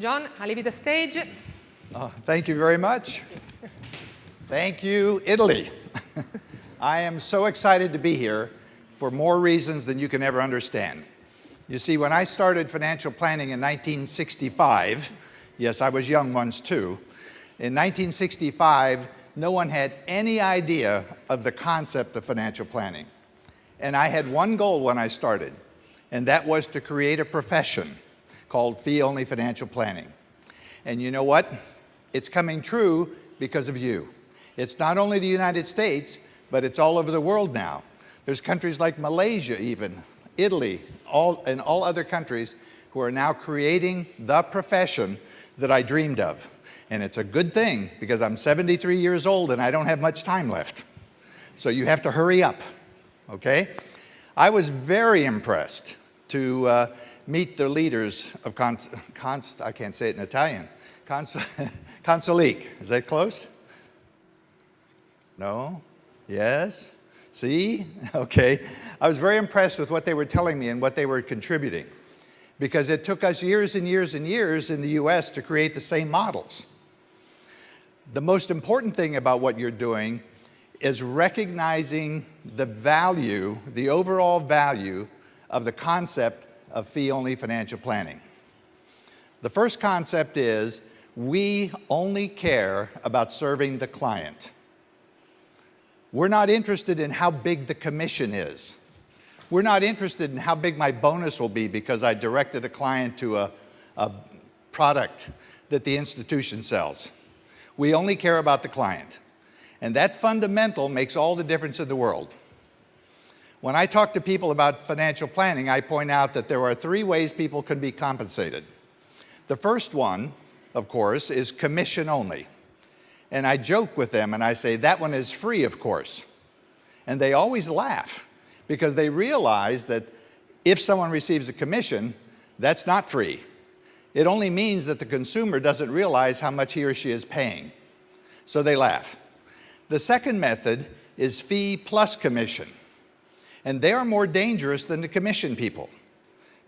John, I leave you the stage. Thank you very much. Thank you, Italy. I am so excited to be here for more reasons than you can ever understand. You see, when I started financial planning in 1965, yes, I was young once too, in 1965, no one had any idea of the concept of financial planning. And I had one goal when I started, and that was to create a profession called fee-only financial planning. And you know what? It's coming true because of you. It's not only the United States, but it's all over the world now. There's countries like Malaysia even, Italy, and all other countries who are now creating the profession that I dreamed of. And it's a good thing because I'm 73 years old and I don't have much time left. So you have to hurry up, okay? I was very impressed to meet the leaders of I can't say it in Italian, Consolique. Is that close? No? Yes? See? Okay. I was very impressed with what they were telling me and what they were contributing, because it took us years and years and years in the US to create the same models. The most important thing about what you're doing is recognizing the value, the overall value of the concept of fee-only financial planning. The first concept is we only care about serving the client. We're not interested in how big the commission is. We're not interested in how big my bonus will be because I directed a client to a product that the institution sells. We only care about the client. And that fundamental makes all the difference in the world. When I talk to people about financial planning, I point out that there are three ways people can be compensated. The first one, of course, is commission only. And I joke with them and I say, that one is free, of course. And they always laugh because they realize that if someone receives a commission, that's not free. It only means that the consumer doesn't realize how much he or she is paying. So they laugh. The second method is fee plus commission. And they are more dangerous than the commission people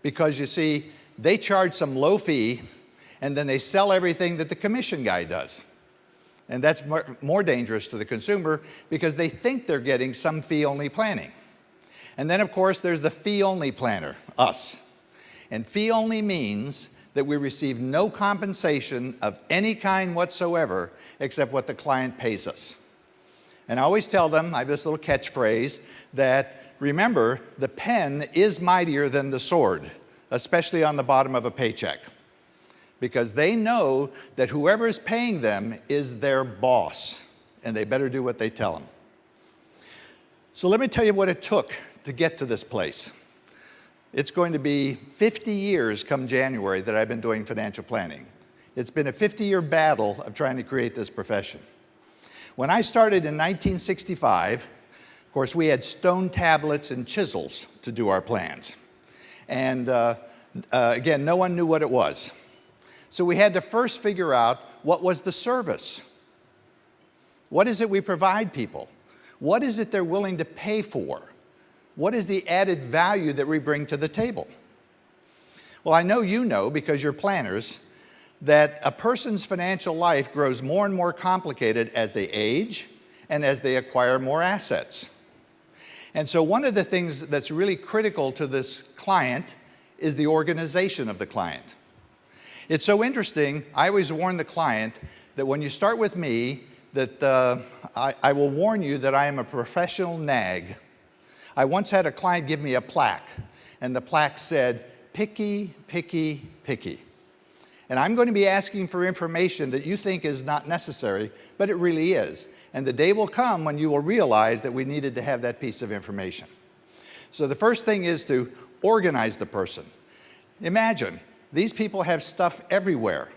because, you see, they charge some low fee and then they sell everything that the commission guy does. And that's more dangerous to the consumer because they think they're getting some fee-only planning. And then, of course, there's the fee-only planner, us. And fee-only means that we receive no compensation of any kind whatsoever except what the client pays us. And I always tell them, I have this little catchphrase, that remember, the pen is mightier than the sword, especially on the bottom of a paycheck, because they know that whoever is paying them is their boss, and they better do what they tell them. So let me tell you what it took to get to this place. It's going to be 50 years come January that I've been doing financial planning. It's been a 50-year battle of trying to create this profession. When I started in 1965, of course, we had stone tablets and chisels to do our plans. And again, no one knew what it was. So we had to first figure out what was the service. What is it we provide people? What is it they're willing to pay for? What is the added value that we bring to the table? Well, I know you know, because you're planners, that a person's financial life grows more and more complicated as they age and as they acquire more assets. And so one of the things that's really critical to this client is the organization of the client. It's so interesting, I always warn the client that when you start with me, that I will warn you that I am a professional nag. I once had a client give me a plaque, and the plaque said, picky, picky, picky. And I'm going to be asking for information that you think is not necessary, but it really is. And the day will come when you will realize that we needed to have that piece of information. So the first thing is to organize the person. Imagine, these people have stuff everywhere.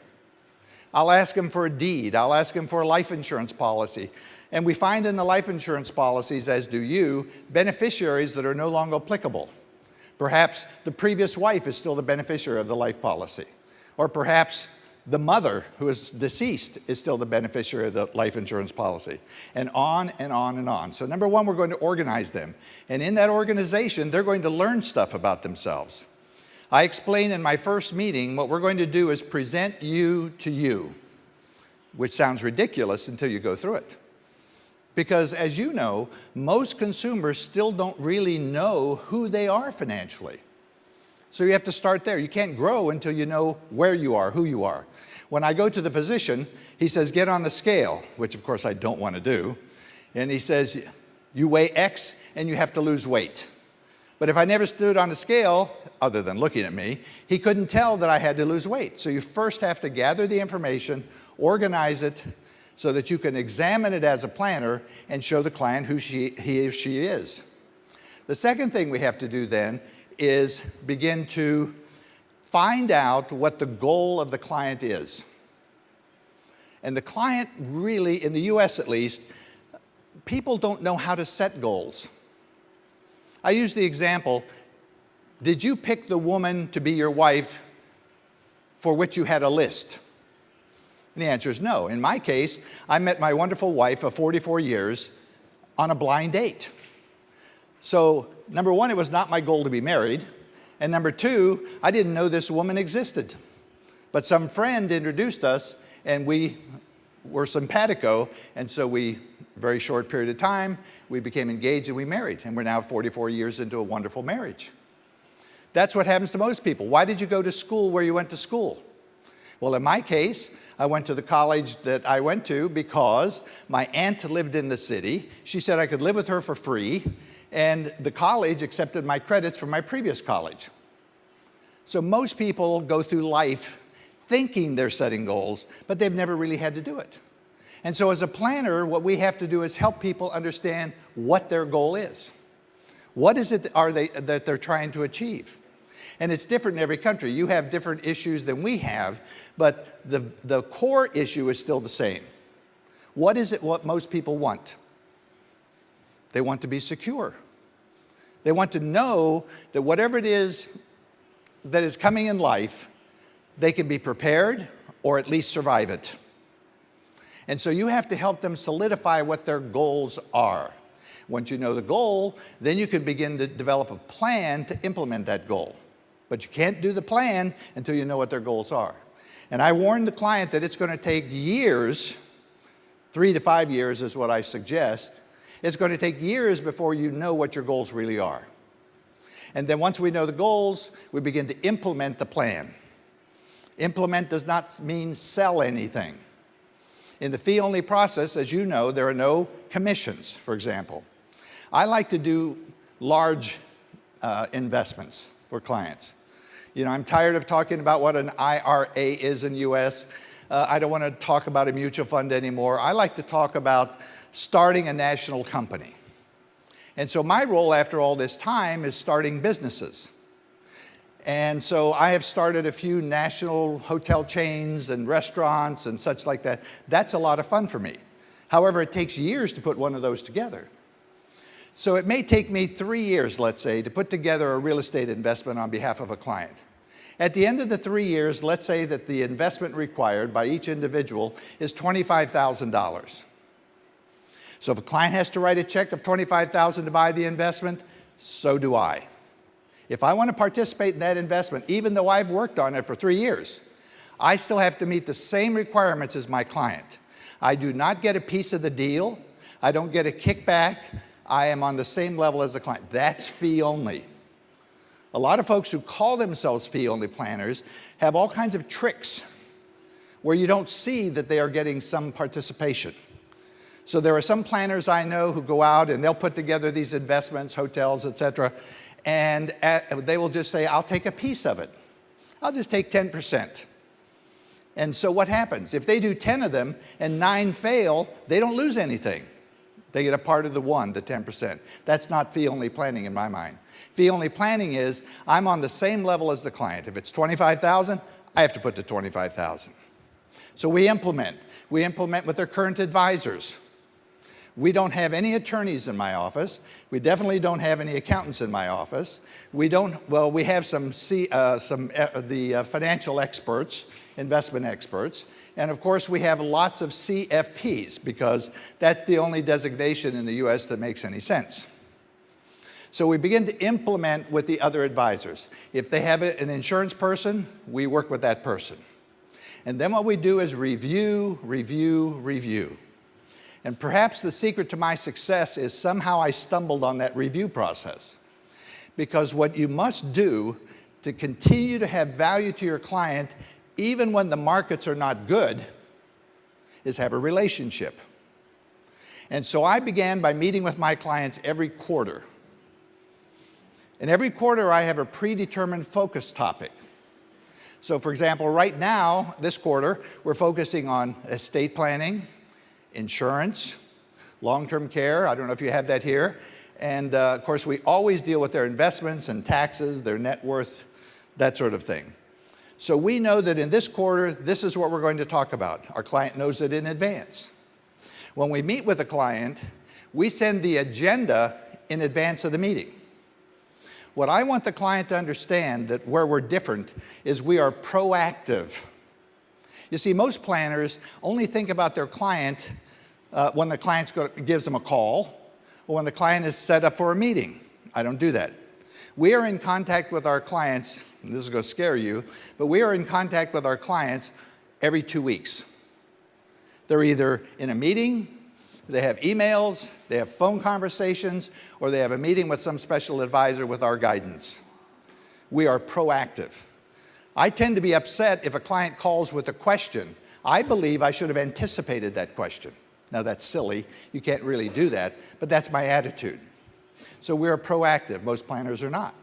I'll ask them for a deed. I'll ask them for a life insurance policy. And we find in the life insurance policies, as do you, beneficiaries that are no longer applicable. Perhaps the previous wife is still the beneficiary of the life policy. Or perhaps the mother who is deceased is still the beneficiary of the life insurance policy. And on and on and on. So number one, we're going to organize them. And in that organization, they're going to learn stuff about themselves. I explained in my first meeting what we're going to do is present you to you, which sounds ridiculous until you go through it. Because as you know, most consumers still don't really know who they are financially. So you have to start there. You can't grow until you know where you are, who you are. When I go to the physician, he says, get on the scale, which of course I don't want to do. And he says, you weigh X and you have to lose weight. But if I never stood on the scale, other than looking at me, he couldn't tell that I had to lose weight. So you first have to gather the information, organize it, so that you can examine it as a planner and show the client who he or she is. The second thing we have to do then is begin to find out what the goal of the client is. And the client really, in the US at least, people don't know how to set goals. I use the example, did you pick the woman to be your wife for which you had a list? And the answer is no. In my case, I met my wonderful wife of 44 years on a blind date. So, number one, it was not my goal to be married. And number two, I didn't know this woman existed. But some friend introduced us, and we were simpatico, and so very short period of time, we became engaged and we married. And we're now 44 years into a wonderful marriage. That's what happens to most people. Why did you go to school where you went to school? Well, in my case, I went to the college that I went to because my aunt lived in the city. She said I could live with her for free, and the college accepted my credits from my previous college. So most people go through life thinking they're setting goals, but they've never really had to do it. And so as a planner, what we have to do is help people understand what their goal is. What is it that they're trying to achieve? And it's different in every country. You have different issues than we have, but the core issue is still the same. What is it what most people want? They want to be secure. They want to know that whatever it is that is coming in life, they can be prepared or at least survive it. And so you have to help them solidify what their goals are. Once you know the goal, then you can begin to develop a plan to implement that goal. But you can't do the plan until you know what their goals are. And I warned the client that it's going to take years, 3 to 5 years is what I suggest. It's going to take years before you know what your goals really are. And then once we know the goals, we begin to implement the plan. Implement does not mean sell anything. In the fee-only process, as you know, there are no commissions, for example. I like to do large investments for clients. You know, I'm tired of talking about what an IRA is in the US. I don't want to talk about a mutual fund anymore. I like to talk about starting a national company. And so my role after all this time is starting businesses. And so I have started a few national hotel chains and restaurants and such like that. That's a lot of fun for me. However, it takes years to put one of those together. So it may take me 3 years, let's say, to put together a real estate investment on behalf of a client. At the end of the 3 years, let's say that the investment required by each individual is $25,000. So if a client has to write a check of $25,000 to buy the investment, so do I. If I want to participate in that investment, even though I've worked on it for 3 years, I still have to meet the same requirements as my client. I do not get a piece of the deal. I don't get a kickback. I am on the same level as the client. That's fee only. A lot of folks who call themselves fee only planners have all kinds of tricks where you don't see that they are getting some participation. So there are some planners I know who go out and they'll put together these investments, hotels, etc., and they will just say, I'll take a piece of it. I'll just take 10%. And so what happens? If they do 10 of them and 9 fail, they don't lose anything. They get a part of the 1, the 10%. That's not fee-only planning in my mind. Fee-only planning is, I'm on the same level as the client. If it's $25,000, I have to put the $25,000. So we implement. We implement with their current advisors. We don't have any attorneys in my office. We definitely don't have any accountants in my office. We have the financial experts, investment experts, and of course we have lots of CFPs because that's the only designation in the US that makes any sense. So we begin to implement with the other advisors. If they have an insurance person, we work with that person. And then what we do is review, review, review. And perhaps the secret to my success is somehow I stumbled on that review process. Because what you must do to continue to have value to your client, even when the markets are not good, is have a relationship. And so I began by meeting with my clients every quarter. And every quarter I have a predetermined focus topic. So for example, right now, this quarter, we're focusing on estate planning, insurance, long-term care. I don't know if you have that here. And of course, we always deal with their investments and taxes, their net worth, that sort of thing. So we know that in this quarter, this is what we're going to talk about. Our client knows it in advance. When we meet with a client, we send the agenda in advance of the meeting. What I want the client to understand, that where we're different, is we are proactive. You see, most planners only think about their client when the client gives them a call or when the client is set up for a meeting. I don't do that. We are in contact with our clients, and this is going to scare you, but we are in contact with our clients every 2 weeks. They're either in a meeting, they have emails, they have phone conversations, or they have a meeting with some special advisor with our guidance. We are proactive. I tend to be upset if a client calls with a question. I believe I should have anticipated that question. Now that's silly, you can't really do that, but that's my attitude. So we're proactive, most planners are not.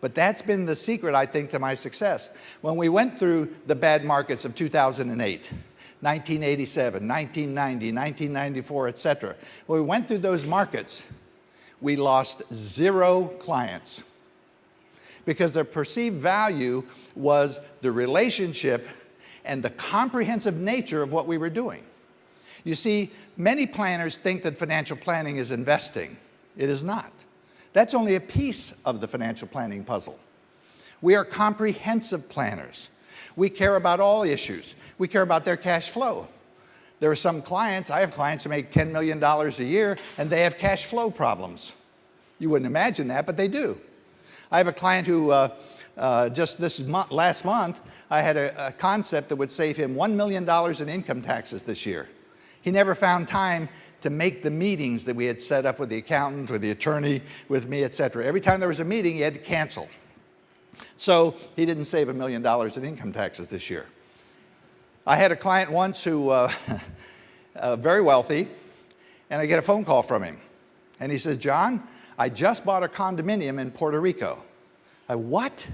But that's been the secret, I think, to my success. When we went through the bad markets of 2008, 1987, 1990, 1994, et cetera. When we went through those markets, we lost 0 clients because their perceived value was the relationship and the comprehensive nature of what we were doing. You see, many planners think that financial planning is investing. It is not. That's only a piece of the financial planning puzzle. We are comprehensive planners. We care about all issues. We care about their cash flow. There are some clients, I have clients who make $10 million a year and they have cash flow problems. You wouldn't imagine that, but they do. I have a client who just last month, I had a concept that would save him $1 million in income taxes this year. He never found time to make the meetings that we had set up with the accountant or the attorney, with me, et cetera. Every time there was a meeting, he had to cancel. So he didn't save $1 million in income taxes this year. I had a client once who, very wealthy, and I get a phone call from him. And he says, John, I just bought a condominium in Puerto Rico. What?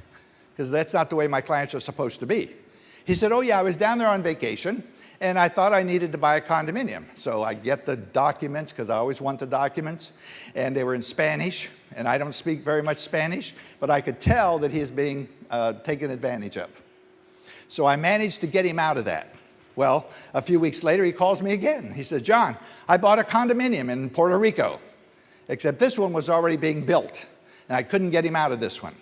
Because that's not the way my clients are supposed to be. He said, oh yeah, I was down there on vacation, and I thought I needed to buy a condominium. So I get the documents, because I always want the documents, and they were in Spanish, and I don't speak very much Spanish, but I could tell that he is being taken advantage of. So I managed to get him out of that. Well, a few weeks later, he calls me again. He says, John, I bought a condominium in Puerto Rico, except this one was already being built, and I couldn't get him out of this one.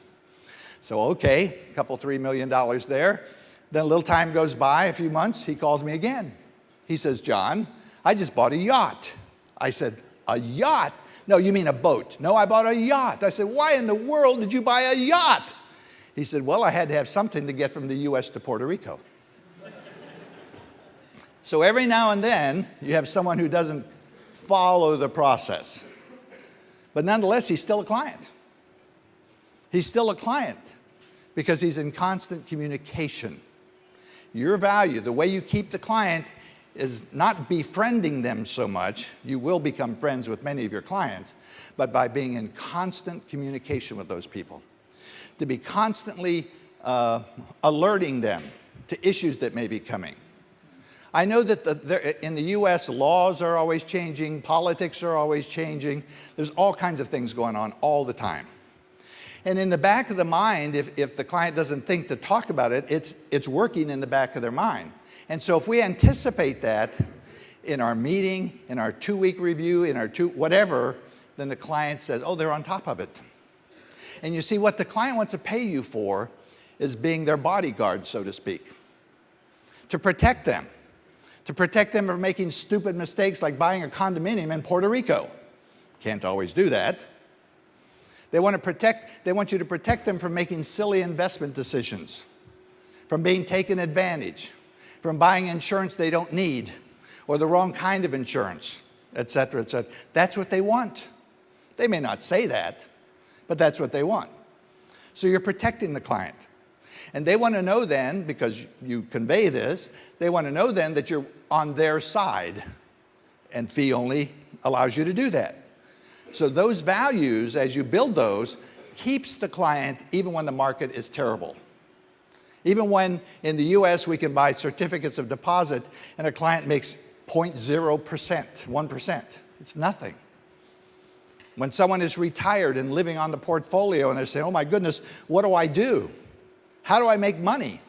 So okay, a couple, $3 million there. Then a little time goes by, a few months, he calls me again. He says, John, I just bought a yacht. I said, a yacht? No, you mean a boat. No, I bought a yacht. I said, why in the world did you buy a yacht? He said, well, I had to have something to get from the US to Puerto Rico. So every now and then, you have someone who doesn't follow the process. But nonetheless, he's still a client. He's still a client because he's in constant communication. Your value, the way you keep the client, is not befriending them so much. You will become friends with many of your clients, but by being in constant communication with those people. To be constantly alerting them to issues that may be coming. I know that in the US, laws are always changing, politics are always changing. There's all kinds of things going on all the time. And in the back of the mind, if the client doesn't think to talk about it, it's working in the back of their mind. And so if we anticipate that in our meeting, in our 2-week review, in our whatever, then the client says, oh, they're on top of it. And you see, what the client wants to pay you for is being their bodyguard, so to speak. To protect them from making stupid mistakes like buying a condominium in Puerto Rico. Can't always do that. They want you to protect them from making silly investment decisions, from being taken advantage, from buying insurance they don't need, or the wrong kind of insurance, et cetera, et cetera. That's what they want. They may not say that, but that's what they want. So you're protecting the client. And they want to know then, because you convey this, they want to know then that you're on their side. And fee only allows you to do that. So those values, as you build those, keeps the client even when the market is terrible. Even when in the US we can buy certificates of deposit and a client makes 0.0%, 1%. It's nothing. When someone is retired and living on the portfolio and they say, oh my goodness, what do I do? How do I make money?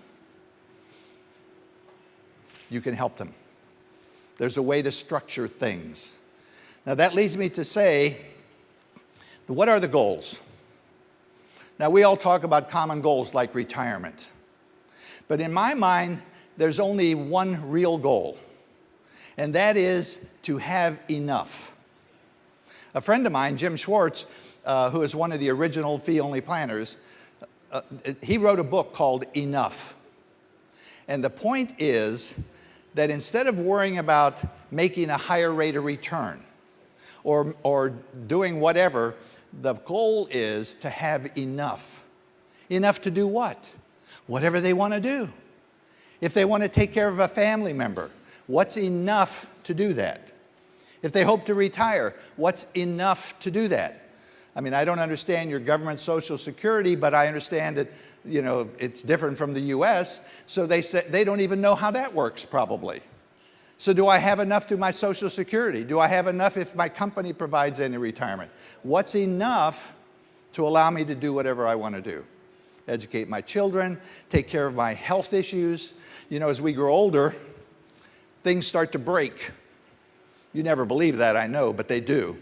You can help them. There's a way to structure things. Now that leads me to say, what are the goals? Now we all talk about common goals like retirement. But in my mind, there's only one real goal, and that is to have enough. A friend of mine, Jim Schwartz, who is one of the original fee-only planners, he wrote a book called Enough. And the point is that instead of worrying about making a higher rate of return or doing whatever, the goal is to have enough. Enough to do what? Whatever they want to do. If they want to take care of a family member, what's enough to do that? If they hope to retire, what's enough to do that? I mean, I don't understand your government Social Security, but I understand that, you know, it's different from the US, so they say they don't even know how that works probably. So do I have enough through my Social Security? Do I have enough if my company provides any retirement? What's enough to allow me to do whatever I want to do? Educate my children, take care of my health issues. You know, as we grow older, things start to break. You never believe that, I know, but they do.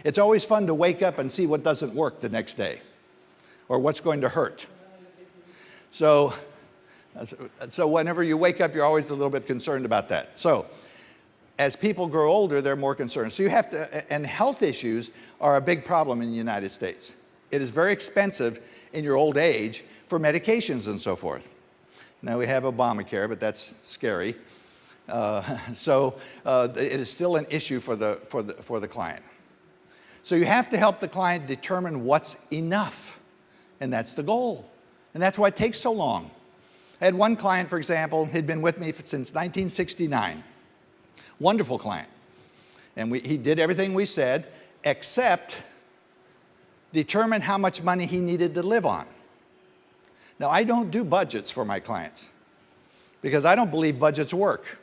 It's always fun to wake up and see what doesn't work the next day or what's going to hurt. So whenever you wake up, you're always a little bit concerned about that. So as people grow older, they're more concerned. So you have to, and health issues are a big problem in the United States. It is very expensive in your old age for medications and so forth. Now we have Obamacare, but that's scary. It is still an issue for the client. So you have to help the client determine what's enough, and that's the goal. And that's why it takes so long. I had one client, for example, he'd been with me since 1969. Wonderful client. And he did everything we said, except determine how much money he needed to live on. Now, I don't do budgets for my clients because I don't believe budgets work.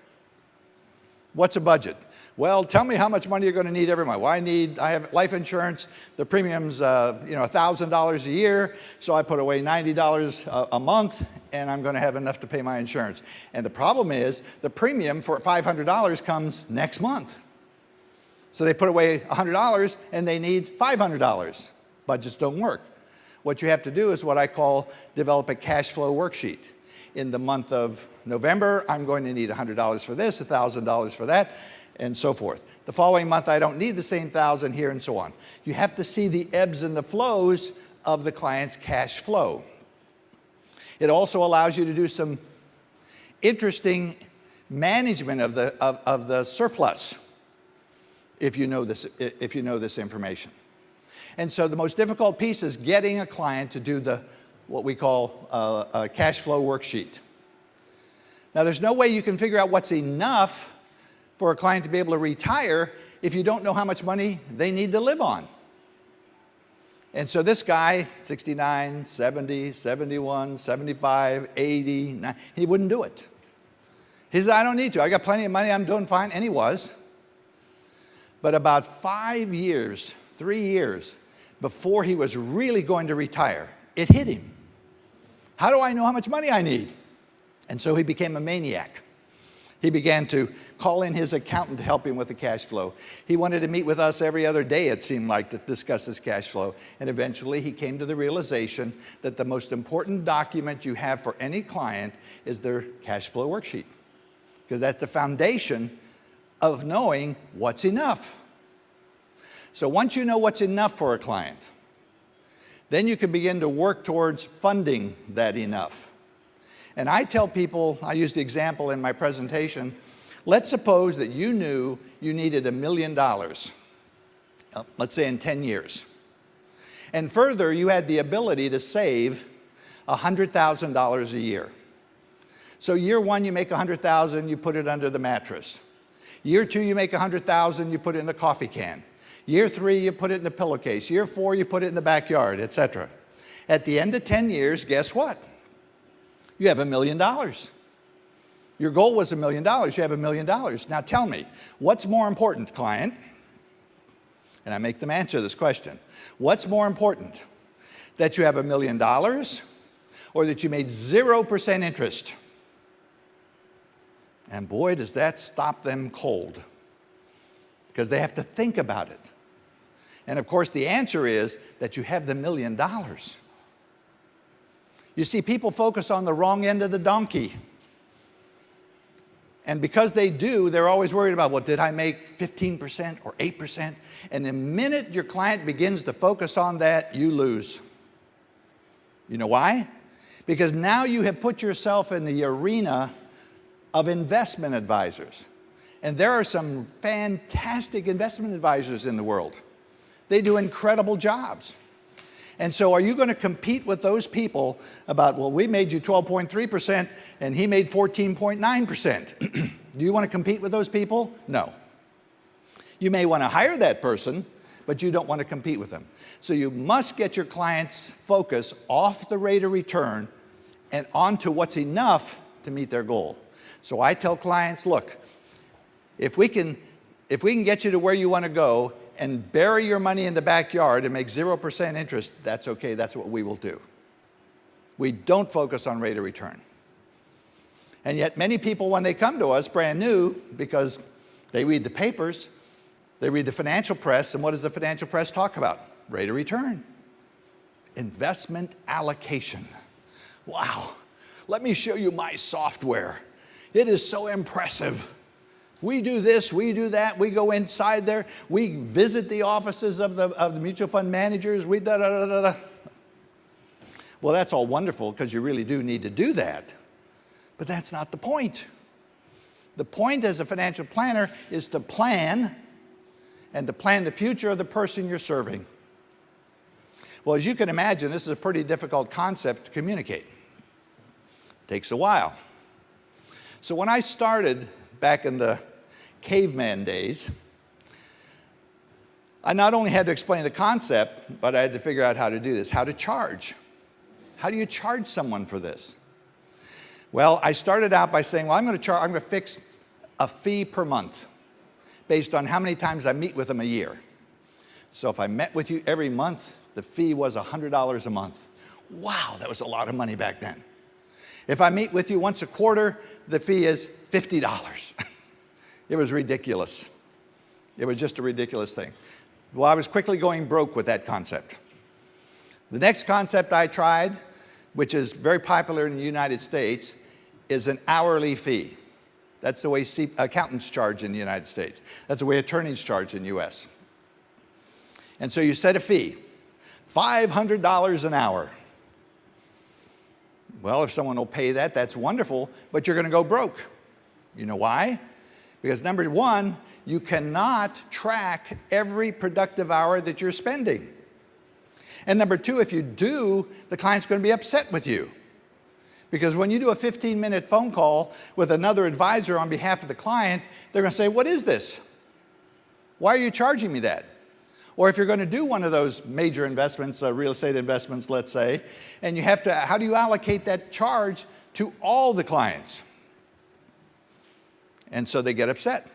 What's a budget? Well, tell me how much money you're going to need every month. Well, I have life insurance. The premium's $1,000 a year, so I put away $90 a month, and I'm going to have enough to pay my insurance. And the problem is the premium for $500 comes next month. So they put away $100, and they need $500. Budgets don't work. What you have to do is what I call develop a cash flow worksheet. In the month of November, I'm going to need $100 for this, $1,000 for that, and so forth. The following month, I don't need the same 1,000 here, and so on. You have to see the ebbs and the flows of the client's cash flow. It also allows you to do some interesting management of the surplus if you know this information. And so the most difficult piece is getting a client to do what we call a cash flow worksheet. Now, there's no way you can figure out what's enough for a client to be able to retire if you don't know how much money they need to live on. And so this guy, 69, 70, 71, 75, 80, he wouldn't do it. He said, I don't need to. I got plenty of money. I'm doing fine. And he was. But about 3 years before he was really going to retire, it hit him. How do I know how much money I need? And so he became a maniac. He began to call in his accountant to help him with the cash flow. He wanted to meet with us every other day, it seemed like, to discuss his cash flow. And eventually he came to the realization that the most important document you have for any client is their cash flow worksheet, because that's the foundation of knowing what's enough. So once you know what's enough for a client, Then you can begin to work towards funding that enough. And I tell people, I use the example in my presentation, let's suppose that you knew you needed $1 million, let's say in 10 years. And further, you had the ability to save $100,000 a year. So year one, you make $100,000, you put it under the mattress. Year two, you make $100,000, you put it in the coffee can. Year three, you put it in the pillowcase. Year four, you put it in the backyard, etc. At the end of 10 years, guess what? You have $1 million. Your goal was $1 million. You have $1 million. Now tell me, what's more important, client? And I make them answer this question. What's more important? That you have $1 million or that you made 0% interest? And boy, does that stop them cold, because they have to think about it. And of course, the answer is that you have the $1 million. You see, people focus on the wrong end of the donkey. And because they do, they're always worried about, well, did I make 15% or 8%? And the minute your client begins to focus on that, you lose. You know why? Because now you have put yourself in the arena of investment advisors. And there are some fantastic investment advisors in the world. They do incredible jobs. And so are you going to compete with those people about, well, we made you 12.3% and he made 14.9%. Do you want to compete with those people? No. You may want to hire that person, but you don't want to compete with them. So you must get your clients' focus off the rate of return and onto what's enough to meet their goal. So I tell clients, look, if we can get you to where you want to go and bury your money in the backyard and make 0% interest, that's okay, that's what we will do. We don't focus on rate of return. And yet many people, when they come to us brand new, because they read the papers, they read the financial press, and what does the financial press talk about? Rate of return. Investment allocation. Wow, let me show you my software. It is so impressive. We do this, we do that, we go inside there, we visit the offices of the mutual fund managers, we da-da-da-da-da. Well, that's all wonderful because you really do need to do that. But that's not the point. The point as a financial planner is to plan and to plan the future of the person you're serving. Well, as you can imagine, this is a pretty difficult concept to communicate. It takes a while. So when I started back in the caveman days, I not only had to explain the concept, but I had to figure out how to do this, how to charge. How do you charge someone for this? Well, I started out by saying, well, I'm going to fix a fee per month based on how many times I meet with them a year. So if I met with you every month, the fee was $100 a month. Wow, that was a lot of money back then. If I meet with you once a quarter, the fee is $50. It was ridiculous. It was just a ridiculous thing. Well, I was quickly going broke with that concept. The next concept I tried, which is very popular in the United States, is an hourly fee. That's the way accountants charge in the United States. That's the way attorneys charge in the US. And so you set a fee, $500 an hour. Well, if someone will pay that, that's wonderful, but you're going to go broke. You know why? Because number one, you cannot track every productive hour that you're spending. And number two, if you do, the client's going to be upset with you. Because when you do a 15-minute phone call with another advisor on behalf of the client, they're going to say, what is this? Why are you charging me that? Or if you're going to do one of those major investments, real estate investments, let's say, and you have to, how do you allocate that charge to all the clients? And so they get upset.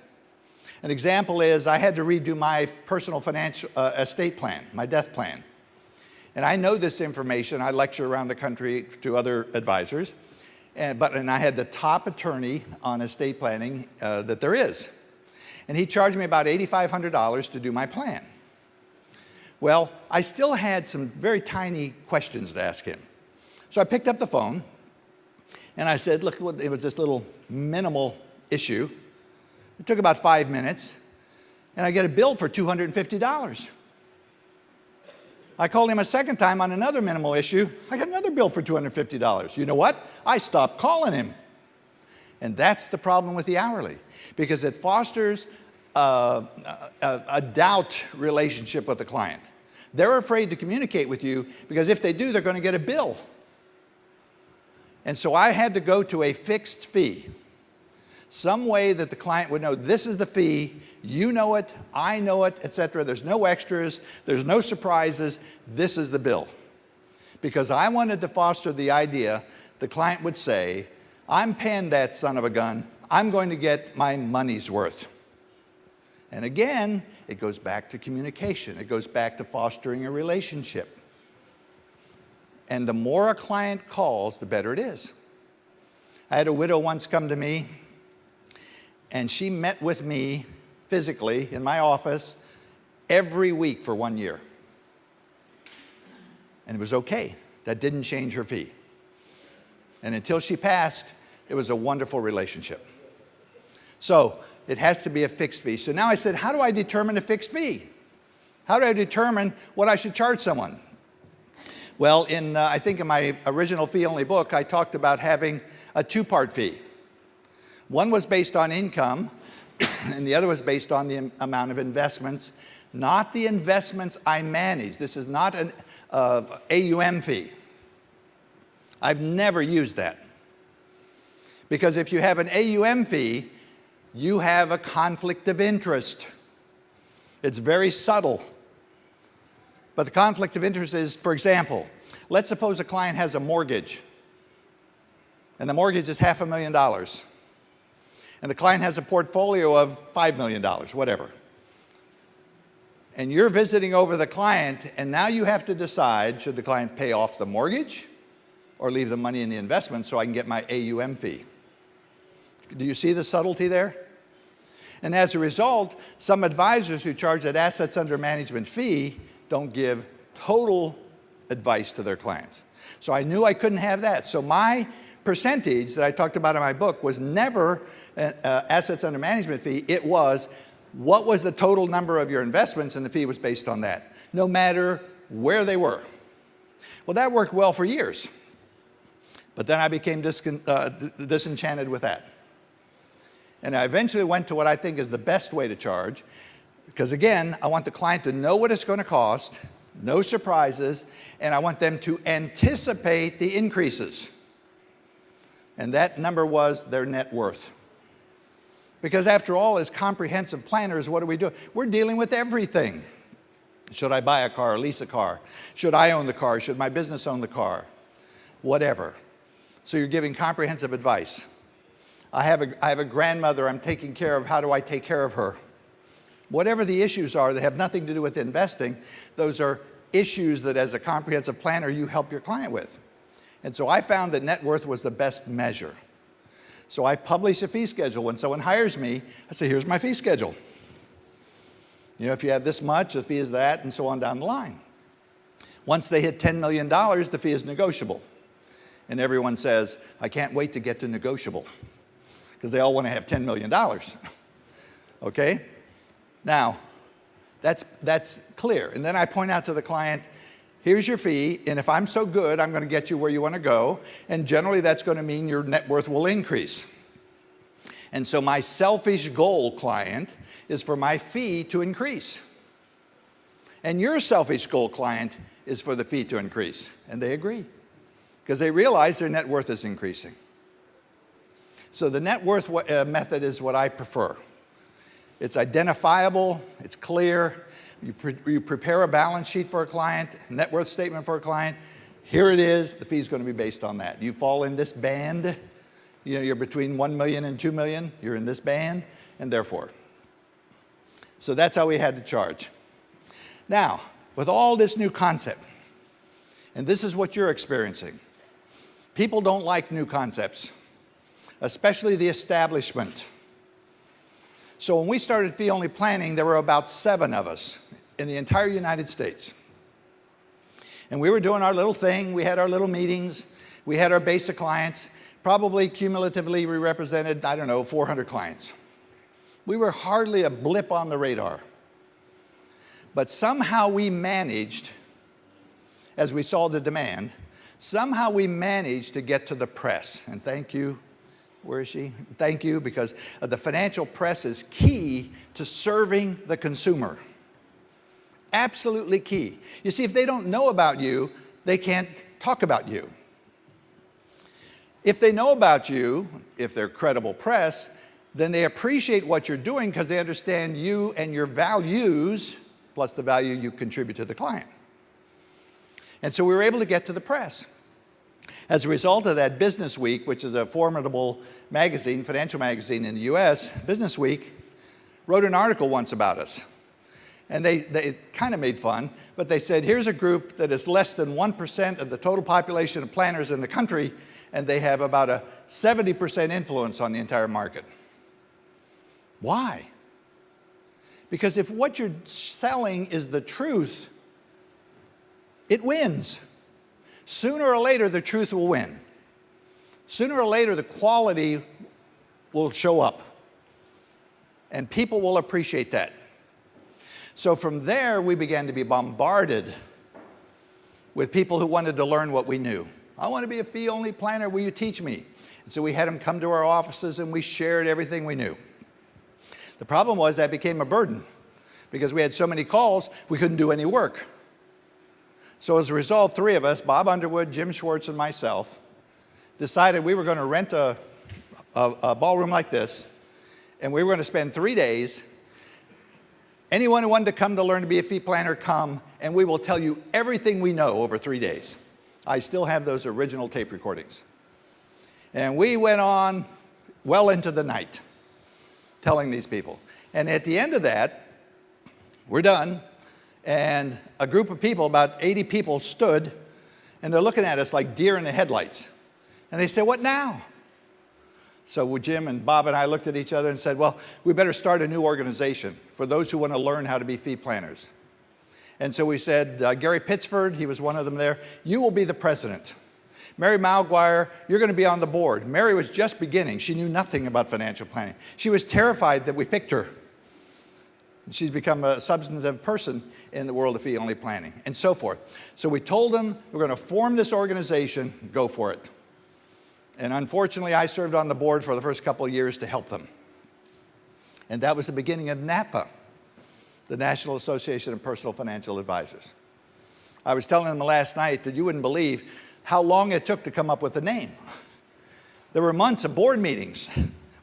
An example is I had to redo my personal financial estate plan, my death plan. And I know this information. I lecture around the country to other advisors. And I had the top attorney on estate planning that there is. And he charged me about $8,500 to do my plan. Well, I still had some very tiny questions to ask him. So I picked up the phone and I said, look, it was this little minimal issue. It took about 5 minutes and I get a bill for $250. I called him a second time on another minimal issue. I got another bill for $250. You know what? I stopped calling him. And that's the problem with the hourly, because it fosters a doubt relationship with the client. They're afraid to communicate with you because if they do, they're going to get a bill. And so I had to go to a fixed fee, some way that the client would know this is the fee, you know it, I know it, etc. There's no extras, there's no surprises, this is the bill. Because I wanted to foster the idea the client would say, I'm paying that son of a gun, I'm going to get my money's worth. And again, it goes back to communication. It goes back to fostering a relationship. And the more a client calls, the better it is. I had a widow once come to me, and she met with me physically in my office every week for 1 year. And it was okay. That didn't change her fee. And until she passed, it was a wonderful relationship. So it has to be a fixed fee. So now I said, how do I determine a fixed fee? How do I determine what I should charge someone? Well, I think in my original fee-only book, I talked about having a two-part fee. One was based on income, and the other was based on the amount of investments, not the investments I manage. This is not an AUM fee. I've never used that. Because if you have an AUM fee, you have a conflict of interest. It's very subtle. But the conflict of interest is, for example, let's suppose a client has a mortgage, and the mortgage is $500,000. And the client has a portfolio of $5 million, whatever. And you're visiting over the client, and now you have to decide, should the client pay off the mortgage or leave the money in the investment so I can get my AUM fee? Do you see the subtlety there? And as a result, some advisors who charge that assets under management fee don't give total advice to their clients. So I knew I couldn't have that. So my percentage that I talked about in my book was never assets under management fee. It was what was the total number of your investments, and the fee was based on that, no matter where they were. Well, that worked well for years. But then I became disenchanted with that. And I eventually went to what I think is the best way to charge, because again, I want the client to know what it's going to cost, no surprises, and I want them to anticipate the increases. And that number was their net worth. Because after all, as comprehensive planners, what are we doing? We're dealing with everything. Should I buy a car or lease a car? Should I own the car? Should my business own the car? Whatever. So you're giving comprehensive advice. I have a grandmother I'm taking care of. How do I take care of her? Whatever the issues are that have nothing to do with investing, those are issues that as a comprehensive planner you help your client with. And so I found that net worth was the best measure. So I publish a fee schedule. When someone hires me, I say, here's my fee schedule. You know, if you have this much, the fee is that, and so on down the line. Once they hit $10 million, the fee is negotiable. And everyone says, I can't wait to get to negotiable, because they all want to have $10 million. Okay? Now, that's clear. And then I point out to the client, here's your fee, and if I'm so good, I'm going to get you where you want to go, and generally that's going to mean your net worth will increase. And so my selfish goal, client, is for my fee to increase. And your selfish goal, client, is for the fee to increase. And they agree, because they realize their net worth is increasing. So the net worth method is what I prefer. It's identifiable, it's clear. You prepare a balance sheet for a client, net worth statement for a client. Here it is, the fee is going to be based on that. You fall in this band, you know, you're between 1 million and 2 million, you're in this band, and therefore. So that's how we had to charge. Now, with all this new concept, and this is what you're experiencing, people don't like new concepts, especially the establishment. So when we started fee-only planning, there were about 7 of us in the entire United States. And we were doing our little thing. We had our little meetings. We had our basic clients. Probably cumulatively, we represented, 400 clients. We were hardly a blip on the radar. But somehow we managed as we saw the demand, somehow we managed to get to the press. And thank you. Where is she? Thank you, because the financial press is key to serving the consumer. Absolutely key. You see, if they don't know about you, they can't talk about you. If they know about you, if they're credible press, then they appreciate what you're doing because they understand you and your values, plus the value you contribute to the client. And so we were able to get to the press. As a result of that, Business Week, which is a formidable magazine, financial magazine in the US, Business Week wrote an article once about us. And they kind of made fun, but they said, here's a group that is less than 1% of the total population of planners in the country, and they have about a 70% influence on the entire market. Why? Because if what you're selling is the truth, it wins. Sooner or later, the truth will win. Sooner or later, the quality will show up. And people will appreciate that. So from there, we began to be bombarded with people who wanted to learn what we knew. I want to be a fee-only planner. Will you teach me? And so we had them come to our offices and we shared everything we knew. The problem was that became a burden because we had so many calls, we couldn't do any work. So as a result, three of us, Bob Underwood, Jim Schwartz, and myself, decided we were going to rent a ballroom like this, and we were going to spend 3 days. Anyone who wanted to come to learn to be a fee planner, come, and we will tell you everything we know over 3 days. I still have those original tape recordings. And we went on well into the night telling these people. And at the end of that, we're done. And a group of people, about 80 people, stood, and they're looking at us like deer in the headlights. And they said, what now? So Jim and Bob and I looked at each other and said, well, we better start a new organization for those who want to learn how to be fee planners. And so we said, Gary Pittsford, he was one of them there, you will be the president. Mary Malguire, you're going to be on the board. Mary was just beginning. She knew nothing about financial planning. She was terrified that we picked her. She's become a substantive person in the world of fee-only planning, and so forth. So we told them, we're going to form this organization, go for it. And unfortunately, I served on the board for the first couple of years to help them. And that was the beginning of NAPA, the National Association of Personal Financial Advisors. I was telling them last night that you wouldn't believe how long it took to come up with the name. There were months of board meetings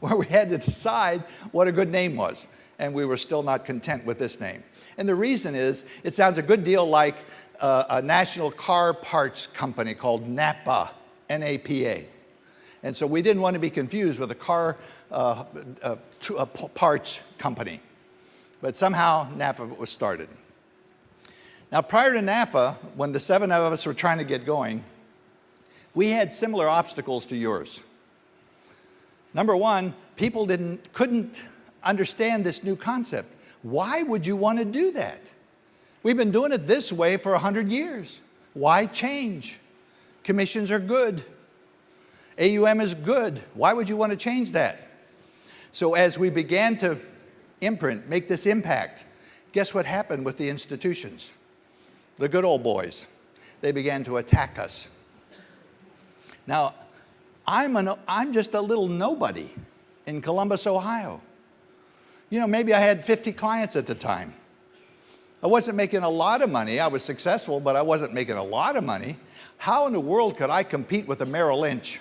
where we had to decide what a good name was. And we were still not content with this name. And the reason is, it sounds a good deal like a national car parts company called NAPA, N-A-P-A. And so we didn't want to be confused with a car parts company. But somehow NAPA was started. Now prior to NAPA, when the 7 of us were trying to get going, we had similar obstacles to yours. Number one, people couldn't understand this new concept. Why would you want to do that? We've been doing it this way for 100 years. Why change? Commissions are good. AUM is good. Why would you want to change that? So as we began to make this impact, guess what happened with the institutions? The good old boys. They began to attack us. Now, I'm just a little nobody in Columbus, Ohio. You know, maybe I had 50 clients at the time. I wasn't making a lot of money. I was successful, but I wasn't making a lot of money. How in the world could I compete with a Merrill Lynch?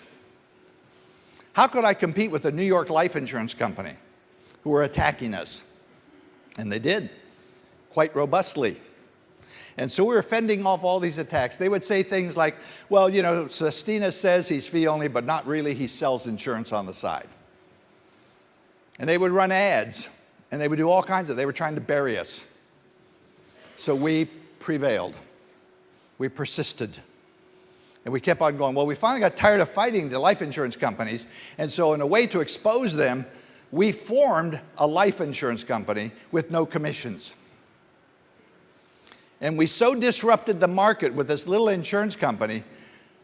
How could I compete with a New York life insurance company who were attacking us? And they did, quite robustly. And so we were fending off all these attacks. They would say things like, well, you know, Sestina says he's fee only, but not really. He sells insurance on the side. And they would run ads, and they would do all kinds of, they were trying to bury us. So we prevailed. We persisted. And we kept on going. Well, we finally got tired of fighting the life insurance companies. And so in a way to expose them, we formed a life insurance company with no commissions. And we so disrupted the market with this little insurance company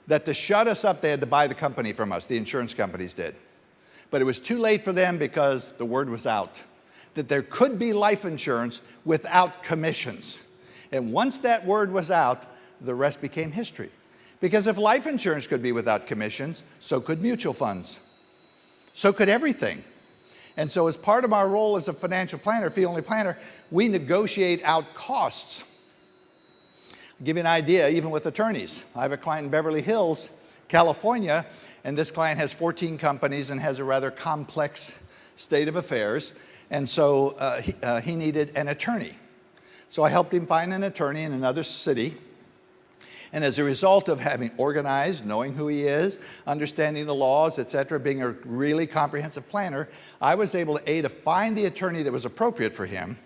that to shut us up, they had to buy the company from us. The insurance companies did. But it was too late for them because the word was out that there could be life insurance without commissions. And once that word was out, the rest became history. Because if life insurance could be without commissions, so could mutual funds. So could everything. And so as part of our role as a financial planner, fee-only planner, we negotiate out costs. I'll give you an idea, even with attorneys. I have a client in Beverly Hills, California, and this client has 14 companies and has a rather complex state of affairs. And so he needed an attorney. So I helped him find an attorney in another city. And as a result of having organized, knowing who he is, understanding the laws, et cetera, being a really comprehensive planner, I was able to A, to find the attorney that was appropriate for him,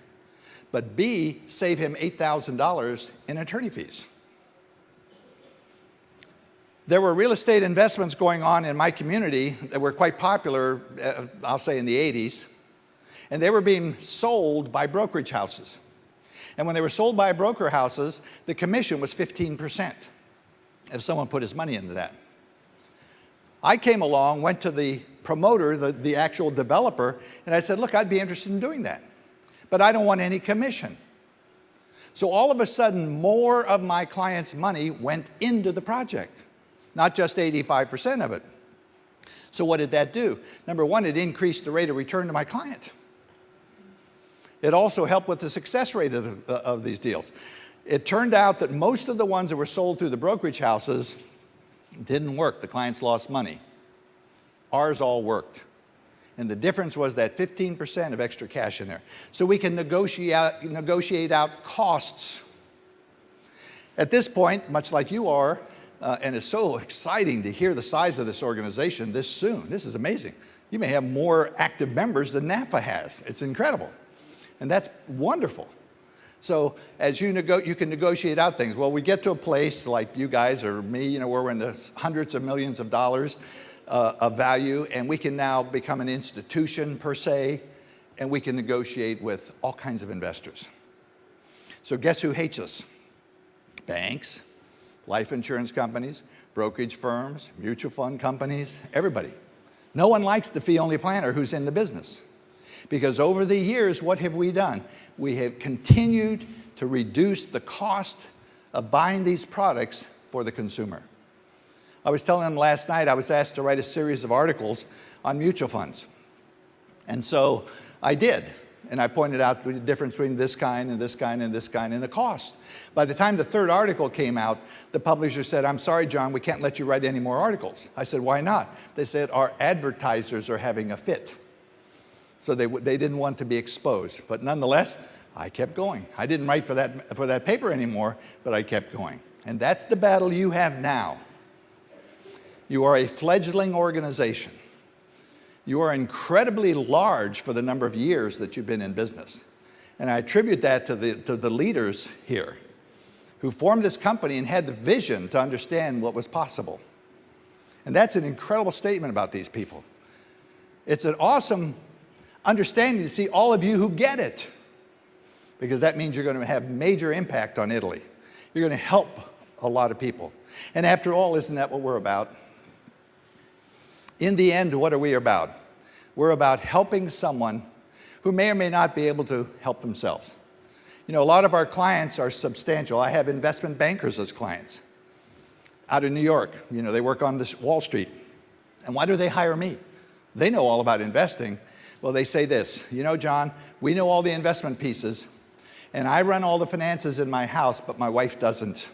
but B, save him $8,000 in attorney fees. There were real estate investments going on in my community that were quite popular, I'll say in the 80s, and they were being sold by brokerage houses. And when they were sold by broker houses, the commission was 15% if someone put his money into that. I came along, went to the promoter, the actual developer, and I said, look, I'd be interested in doing that, but I don't want any commission. So all of a sudden, more of my client's money went into the project, not just 85% of it. So what did that do? Number one, it increased the rate of return to my client. It also helped with the success rate of these deals. It turned out that most of the ones that were sold through the brokerage houses didn't work. The clients lost money. Ours all worked. And the difference was that 15% of extra cash in there. So we can negotiate out costs. At this point, much like you are, and it's so exciting to hear the size of this organization this soon. This is amazing. You may have more active members than NAFA has. It's incredible. And that's wonderful. So as you can negotiate out things. Well, we get to a place like you guys or me, where we're in the hundreds of millions of dollars of value, and we can now become an institution per se, and we can negotiate with all kinds of investors. So guess who hates us? Banks, life insurance companies, brokerage firms, mutual fund companies, everybody. No one likes the fee-only planner who's in the business. Because over the years, what have we done? We have continued to reduce the cost of buying these products for the consumer. I was telling them last night, I was asked to write a series of articles on mutual funds. And so I did. And I pointed out the difference between this kind and this kind and this kind and the cost. By the time the third article came out, the publisher said, I'm sorry, John, we can't let you write any more articles. I said, why not? They said, our advertisers are having a fit. So they didn't want to be exposed. But nonetheless, I kept going. I didn't write for that paper anymore, but I kept going. And that's the battle you have now. You are a fledgling organization. You are incredibly large for the number of years that you've been in business. And I attribute that to the leaders here who formed this company and had the vision to understand what was possible. And that's an incredible statement about these people. It's an awesome understanding to see all of you who get it, because that means you're going to have major impact on Italy. You're going to help a lot of people. And after all, isn't that what we're about? In the end, what are we about? We're about helping someone who may or may not be able to help themselves. A lot of our clients are substantial. I have investment bankers as clients out of New York. They work on this Wall Street. And why do they hire me? They know all about investing. Well, they say this, John, we know all the investment pieces, and I run all the finances in my house, but my wife doesn't.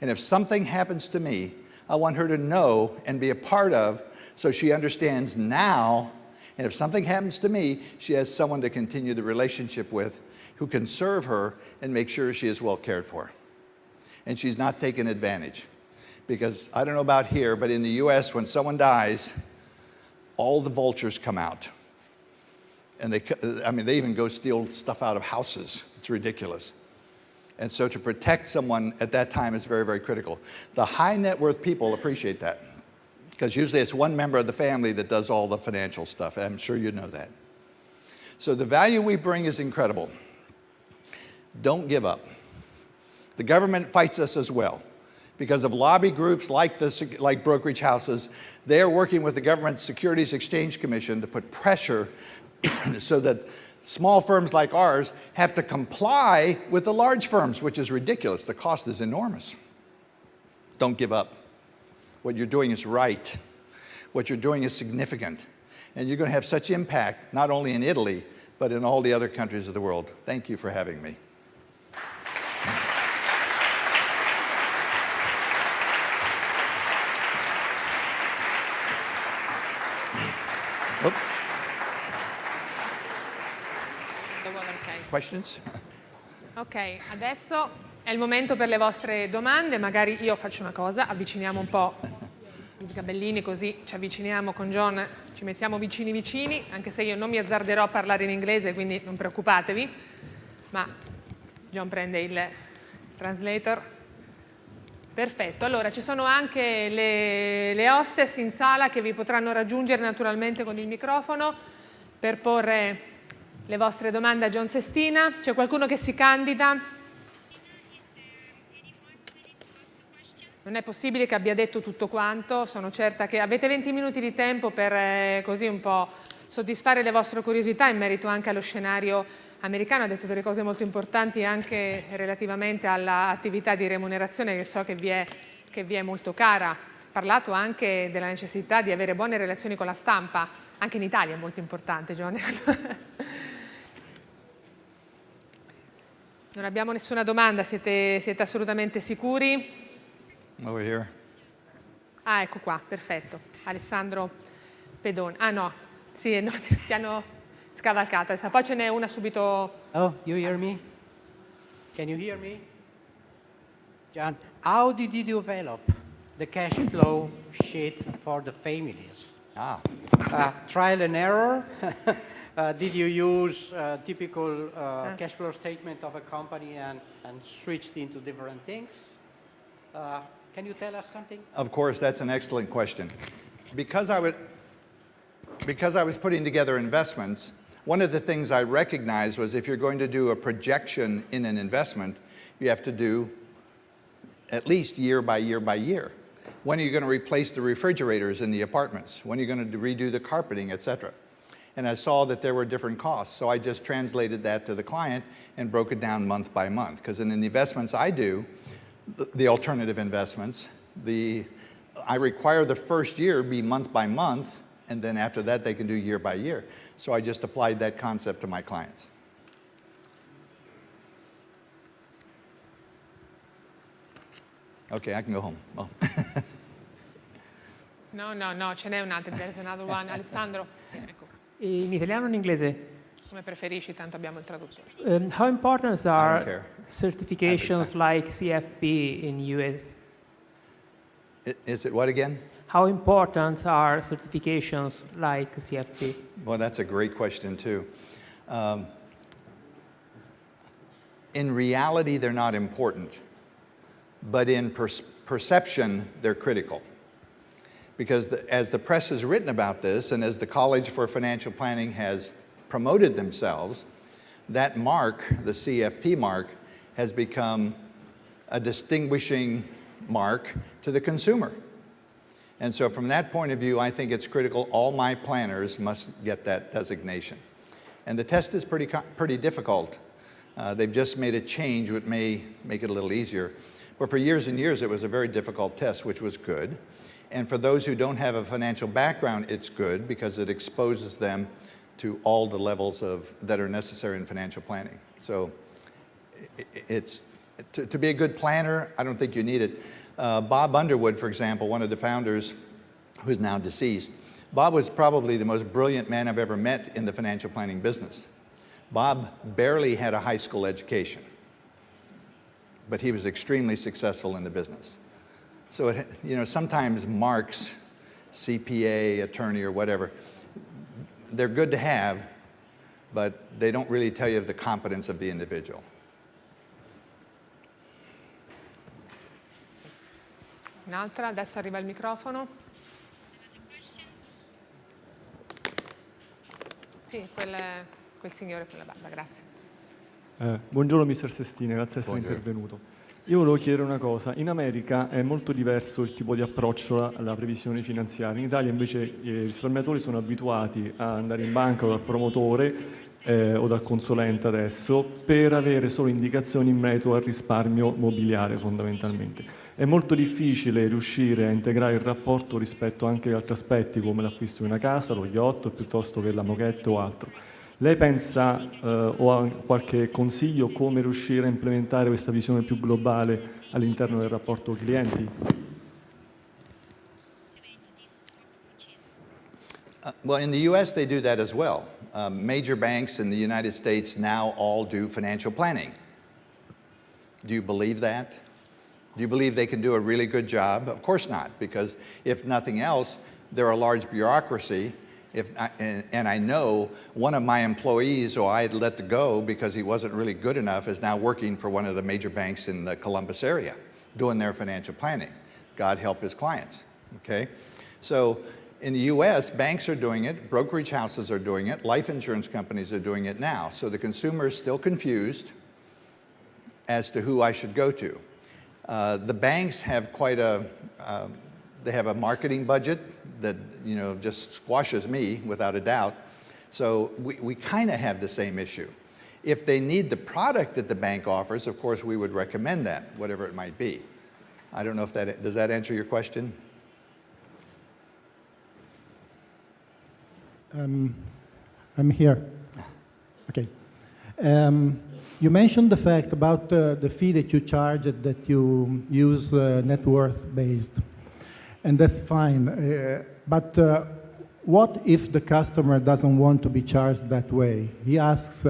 And if something happens to me, I want her to know and be a part of so she understands now, and if something happens to me, she has someone to continue the relationship with who can serve her and make sure she is well cared for. And she's not taken advantage. Because I don't know about here, but in the US, when someone dies, all the vultures come out. And they even go steal stuff out of houses. It's ridiculous. And so to protect someone at that time is very, very critical. The high net worth people appreciate that, because usually it's one member of the family that does all the financial stuff. I'm sure you know that. So the value we bring is incredible. Don't give up. The government fights us as well. Because of lobby groups like brokerage houses, they are working with the Government Securities Exchange Commission to put pressure so that Small firms like ours have to comply with the large firms, which is ridiculous. The cost is enormous. Don't give up. What you're doing is right. What you're doing is significant. And you're going to have such impact, not only in Italy, but in all the other countries of the world. Thank you for having me. Questions? Ok, adesso è il momento per le vostre domande. Magari io faccio una cosa, avviciniamo un po' gli sgabellini, così ci avviciniamo con John, ci mettiamo vicini, anche se io non mi azzarderò a parlare in inglese, quindi non preoccupatevi, ma John prende il translator. Perfetto, allora ci sono anche le hostess in sala che vi potranno raggiungere naturalmente con il microfono per porre le vostre domande a John Sestina. C'è qualcuno che si candida? Non è possibile che abbia detto tutto quanto, sono certa che avete 20 minuti di tempo per così un po' soddisfare le vostre curiosità in merito anche allo scenario americano. Ha detto delle cose molto importanti anche relativamente all'attività di remunerazione che so che vi è molto cara. Ha parlato anche della necessità di avere buone relazioni con la stampa, anche in Italia è molto importante, John. Non abbiamo nessuna domanda, siete assolutamente sicuri? Over here. Ah, ecco qua, perfetto. Alessandro Pedone. Ah no, sì, no, ti hanno scavalcato. Poi ce n'è una subito. Oh, you hear me? Can you hear me? John, how did you develop the cash flow sheet for the families? Trial and error? Did you use typical cash flow statement of a company and switched into different things? Can you tell us something? Of course, that's an excellent question. Because I was putting together investments, one of the things I recognized was if you're going to do a projection in an investment, you have to do at least year by year by year. When are you going to replace the refrigerators in the apartments? When are you going to redo the carpeting, etc.? And I saw that there were different costs, so I just translated that to the client and broke it down month by month. Because in the investments I do, the alternative investments, I require the first year be month by month, and then after that they can do year by year. So I just applied that concept to my clients. Okay, I can go home. Oh. No, ce n'è un'altra, there's another one. Alessandro, ecco. In italiano o in inglese? Come preferisci, tanto abbiamo il traduttore. How important are care. certifications like CFP in US? Is it what again? How important are certifications like CFP? Well, that's a great question too. In reality, they're not important, but in perception, they're critical. Because as the press has written about this, and as the College for Financial Planning has promoted themselves, that mark, the CFP mark, has become a distinguishing mark to the consumer. And so from that point of view, I think it's critical all my planners must get that designation. And the test is pretty difficult. They've just made a change which may make it a little easier. But for years and years, it was a very difficult test, which was good. And for those who don't have a financial background, it's good because it exposes them to all the levels that are necessary in financial planning. So to be a good planner, I don't think you need it. Bob Underwood, for example, one of the founders who's now deceased, Bob was probably the most brilliant man I've ever met in the financial planning business. Bob barely had a high school education, but he was extremely successful in the business. So, sometimes marks, CPA, attorney, or whatever, they're good to have, but they don't really tell you of the competence of the individual. Un'altra, adesso arriva il microfono. Sì, quel signore con la barba, grazie. Buongiorno Mr. Sestina, grazie di essere intervenuto. Io volevo chiedere una cosa, in America è molto diverso il tipo di approccio alla previsione finanziaria, in Italia invece i risparmiatori sono abituati a andare in banca o dal promotore o dal consulente adesso per avere solo indicazioni in merito al risparmio mobiliare fondamentalmente. È molto difficile riuscire a integrare il rapporto rispetto anche ad altri aspetti come l'acquisto di una casa, lo yacht, piuttosto che la moquette o altro. Lei pensa o ha qualche consiglio come riuscire a implementare questa visione più globale all'interno del rapporto clienti? Well, in the US, they do that as well. Major banks in the United States now all do financial planning. Do you believe that? Do you believe they can do a really good job? Of course not, because if nothing else, they're a large bureaucracy. And I know one of my employees who I had let go because he wasn't really good enough is now working for one of the major banks in the Columbus area, doing their financial planning. God help his clients, okay? So in the US, banks are doing it, brokerage houses are doing it, life insurance companies are doing it now. So the consumer is still confused as to who I should go to. The banks have quite they have a marketing budget that, you know, just squashes me without a doubt. So we kind of have the same issue. If they need the product that the bank offers, of course, we would recommend that, whatever it might be. I don't know if does that answer your question? I'm here. Okay. You mentioned the fact about the fee that you charge, that you use net worth based, and that's fine. But what if the customer doesn't want to be charged that way? He asks,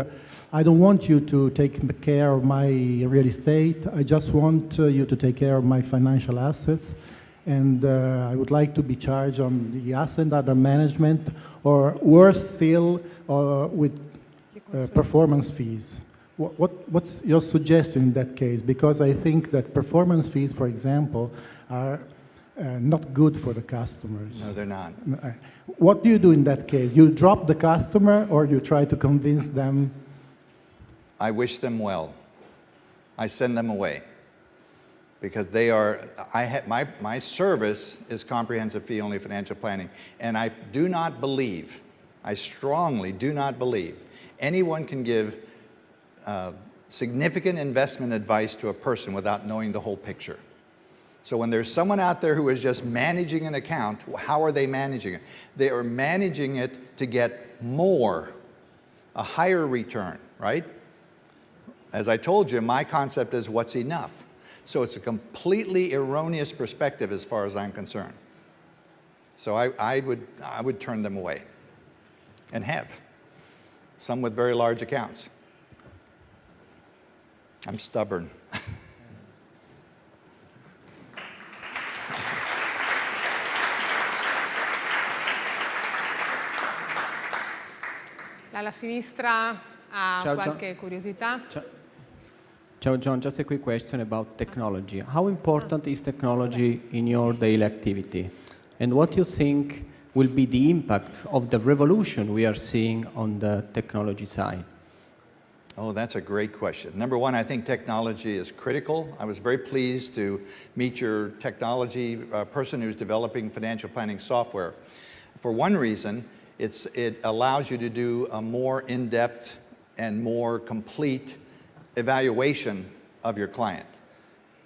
I don't want you to take care of my real estate. I just want you to take care of my financial assets. And I would like to be charged on the asset under management, or worse still, with performance fees. What's your suggestion in that case? Because I think that performance fees, for example, are not good for the customers. No, they're not. What do you do in that case? You drop the customer, or you try to convince them? I wish them well. I send them away. Because they are, my service is comprehensive fee only financial planning. And I do not believe, I strongly do not believe, anyone can give significant investment advice to a person without knowing the whole picture. So when there's someone out there who is just managing an account, how are they managing it? They are managing it to get more, a higher return, right? As I told you, my concept is what's enough. So it's a completely erroneous perspective as far as I'm concerned. So I would turn them away, and have. Some with very large accounts. I'm stubborn. Alla sinistra ha Ciao, qualche curiosità? Ciao John, just a quick question about technology. How important is technology in your daily activity? And what do you think will be the impact of the revolution we are seeing on the technology side? Oh, that's a great question. Number one, I think technology is critical. I was very pleased to meet your technology person who's developing financial planning software. For one reason, it allows you to do a more in-depth and more complete evaluation of your client.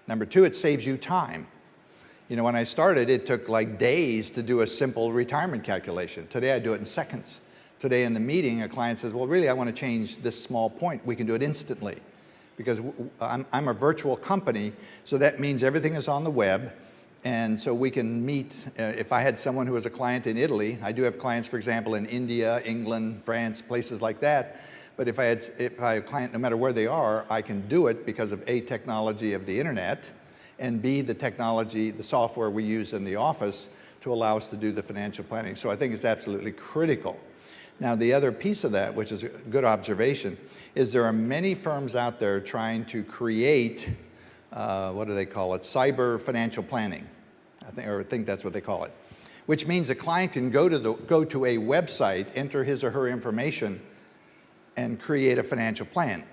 Number two, it saves you time. You know, when I started, it took like days to do a simple retirement calculation. Today, I do it in seconds. Today in the meeting, a client says, well, really, I want to change this small point. We can do it instantly because I'm a virtual company, so that means everything is on the web. And so we can meet, if I had someone who was a client in Italy, I do have clients, for example, in India, England, France, places like that. But if I had a client, no matter where they are, I can do it because of A, technology of the internet, and B, the technology, the software we use in the office to allow us to do the financial planning. So I think it's absolutely critical. Now, the other piece of that, which is a good observation, is there are many firms out there trying to create, what do they call it, cyber financial planning. I think that's what they call it, which means a client can go to a website, enter his or her information, and create a financial plan.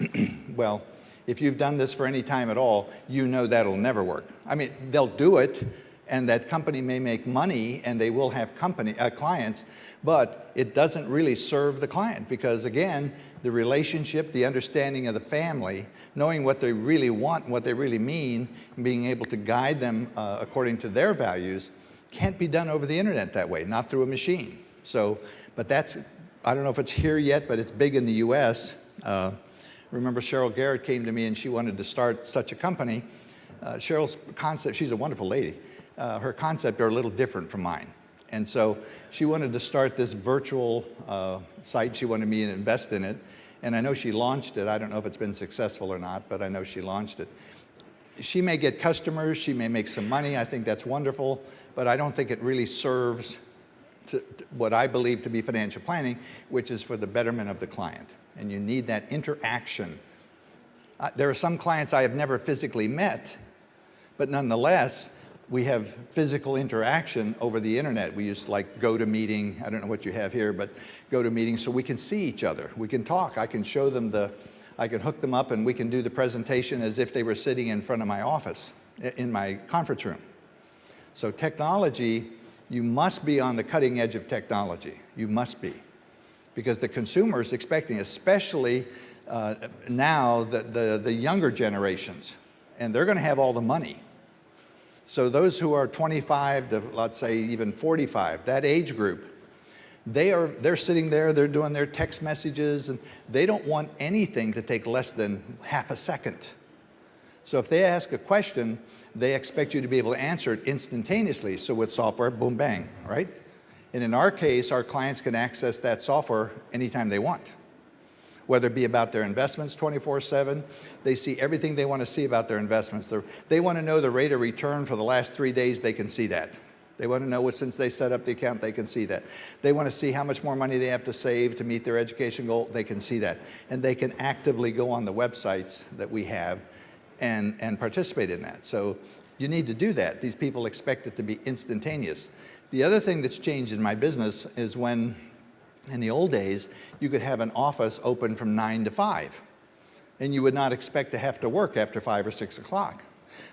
Well, if you've done this for any time at all, you know that'll never work. I mean, they'll do it, and that company may make money and they will have clients, but it doesn't really serve the client because, again, the relationship, the understanding of the family, knowing what they really want and what they really mean, and being able to guide them according to their values can't be done over the internet that way, not through a machine. So, but that's, I don't know if it's here yet, but it's big in the US. Remember Cheryl Garrett came to me and she wanted to start such a company. Cheryl's concept, she's a wonderful lady. Her concept are a little different from mine. And so she wanted to start this virtual site. She wanted me to invest in it. And I know she launched it. I don't know if it's been successful or not, but I know she launched it. She may get customers. She may make some money. I think that's wonderful. But I don't think it really serves to what I believe to be financial planning, which is for the betterment of the client. And you need that interaction. There are some clients I have never physically met, but nonetheless, we have physical interaction over the internet. We use like GoToMeeting. I don't know what you have here, but GoToMeeting, so we can see each other. We can talk. I can show them I can hook them up and we can do the presentation as if they were sitting in front of my office, in my conference room. So technology, you must be on the cutting edge of technology. You must be. Because the consumer is expecting, especially now, the younger generations, and they're going to have all the money. So those who are 25 to, let's say, even 45, that age group, they're sitting there, they're doing their text messages, and they don't want anything to take less than half a second. So if they ask a question, they expect you to be able to answer it instantaneously. So with software, boom, bang, right? And in our case, our clients can access that software anytime they want. Whether it be about their investments 24/7, they see everything they want to see about their investments. They want to know the rate of return for the last 3 days, they can see that. They want to know what, since they set up the account, they can see that. They want to see how much more money they have to save to meet their education goal, they can see that. And they can actively go on the websites that we have and participate in that. So you need to do that. These people expect it to be instantaneous. The other thing that's changed in my business is when, in the old days, you could have an office open from 9 to 5, and you would not expect to have to work after 5 or 6 o'clock.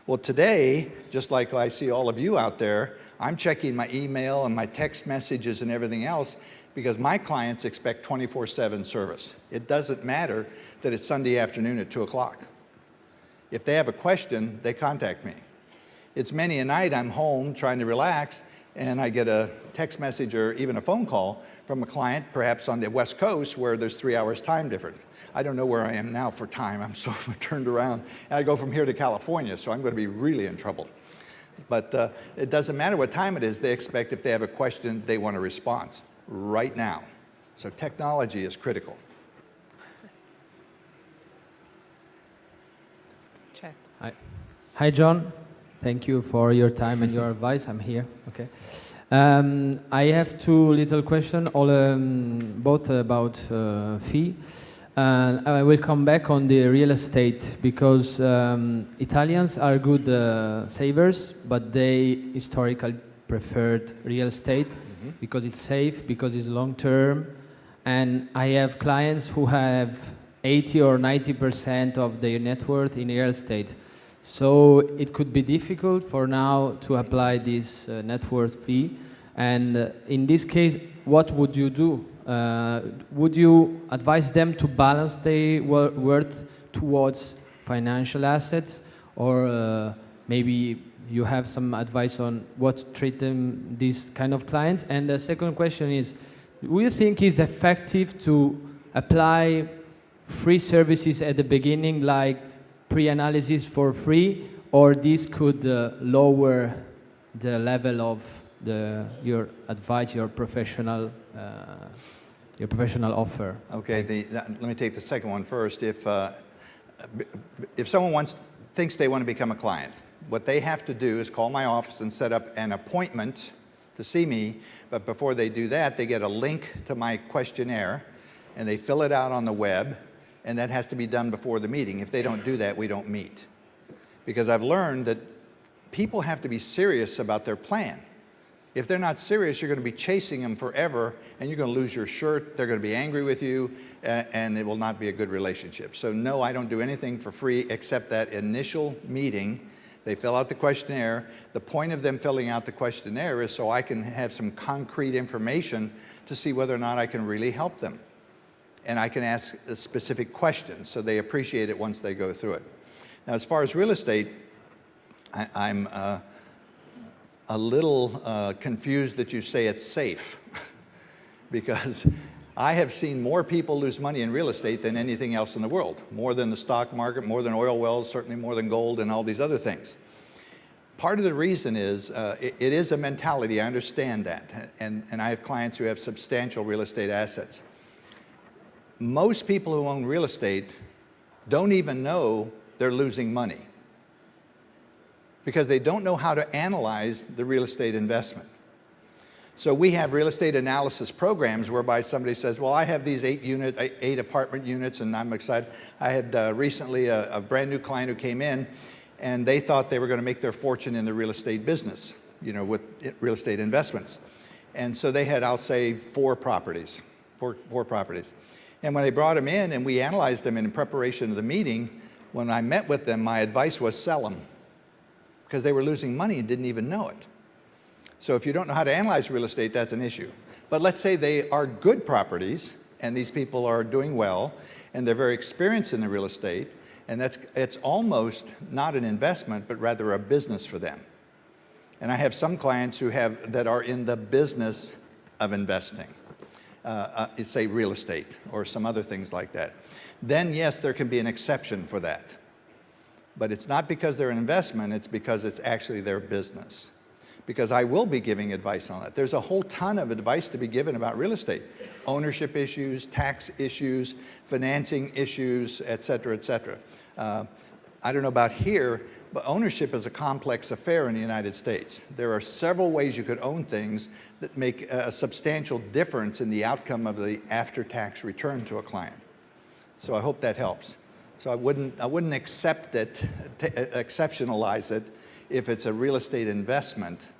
Well, today, just like I see all of you out there, I'm checking my email and my text messages and everything else because my clients expect 24/7 service. It doesn't matter that it's Sunday afternoon at 2 o'clock. If they have a question, they contact me. It's many a night I'm home trying to relax, and I get a text message or even a phone call from a client, perhaps on the West Coast, where there's 3 hours time difference. I don't know where I am now for time. I'm so turned around. And I go from here to California, so I'm going to be really in trouble. But it doesn't matter what time it is. They expect if they have a question, they want a response right now. So technology is critical. Check. Hi, John. Thank you for your time and your advice. I'm here. Okay. I have two little questions, both about fee. I will come back on the real estate because Italians are good savers, but they historically preferred real estate because it's safe, because it's long term. And I have clients who have 80 or 90% of their net worth in real estate. So it could be difficult for now to apply this net worth fee. And in this case, what would you do? Would you advise them to balance their worth towards financial assets? Or maybe you have some advice on what to treat them, these kind of clients? And the second question is, do you think it's effective to apply free services at the beginning, like pre-analysis for free, or this could lower the level of your advice, your professional offer? Okay, let me take the second one first. If someone thinks they want to become a client, what they have to do is call my office and set up an appointment to see me. But before they do that, they get a link to my questionnaire, and they fill it out on the web, and that has to be done before the meeting. If they don't do that, we don't meet. Because I've learned that people have to be serious about their plan. If they're not serious, you're going to be chasing them forever, and you're going to lose your shirt. They're going to be angry with you, and it will not be a good relationship. So no, I don't do anything for free except that initial meeting They fill out the questionnaire. The point of them filling out the questionnaire is so I can have some concrete information to see whether or not I can really help them. And I can ask a specific questions, so they appreciate it once they go through it. Now, as far as real estate, I'm a little confused that you say it's safe because I have seen more people lose money in real estate than anything else in the world, more than the stock market, more than oil wells, certainly more than gold and all these other things. Part of the reason is it is a mentality, I understand that, and I have clients who have substantial real estate assets. Most people who own real estate don't even know they're losing money because they don't know how to analyze the real estate investment. So we have real estate analysis programs whereby somebody says, well, I have these 8 apartment units and I'm excited. I had recently a brand new client who came in and they thought they were going to make their fortune in the real estate business, you know, with real estate investments. And so they had, I'll say, 4 properties. And when they brought them in and we analyzed them in preparation of the meeting, when I met with them, my advice was sell them because they were losing money and didn't even know it. So if you don't know how to analyze real estate, that's an issue. But let's say they are good properties and these people are doing well and they're very experienced in the real estate, and it's almost not an investment, but rather a business for them. And I have some clients that are in the business of investing. Say real estate or some other things like that, then yes, there can be an exception for that. But it's not because they're an investment, it's because it's actually their business. Because I will be giving advice on that. There's a whole ton of advice to be given about real estate. Ownership issues, tax issues, financing issues, et cetera, et cetera. I don't know about here, but ownership is a complex affair in the United States. There are several ways you could own things that make a substantial difference in the outcome of the after-tax return to a client. So I hope that helps. So I wouldn't accept it, exceptionalize it if it's a real estate investment.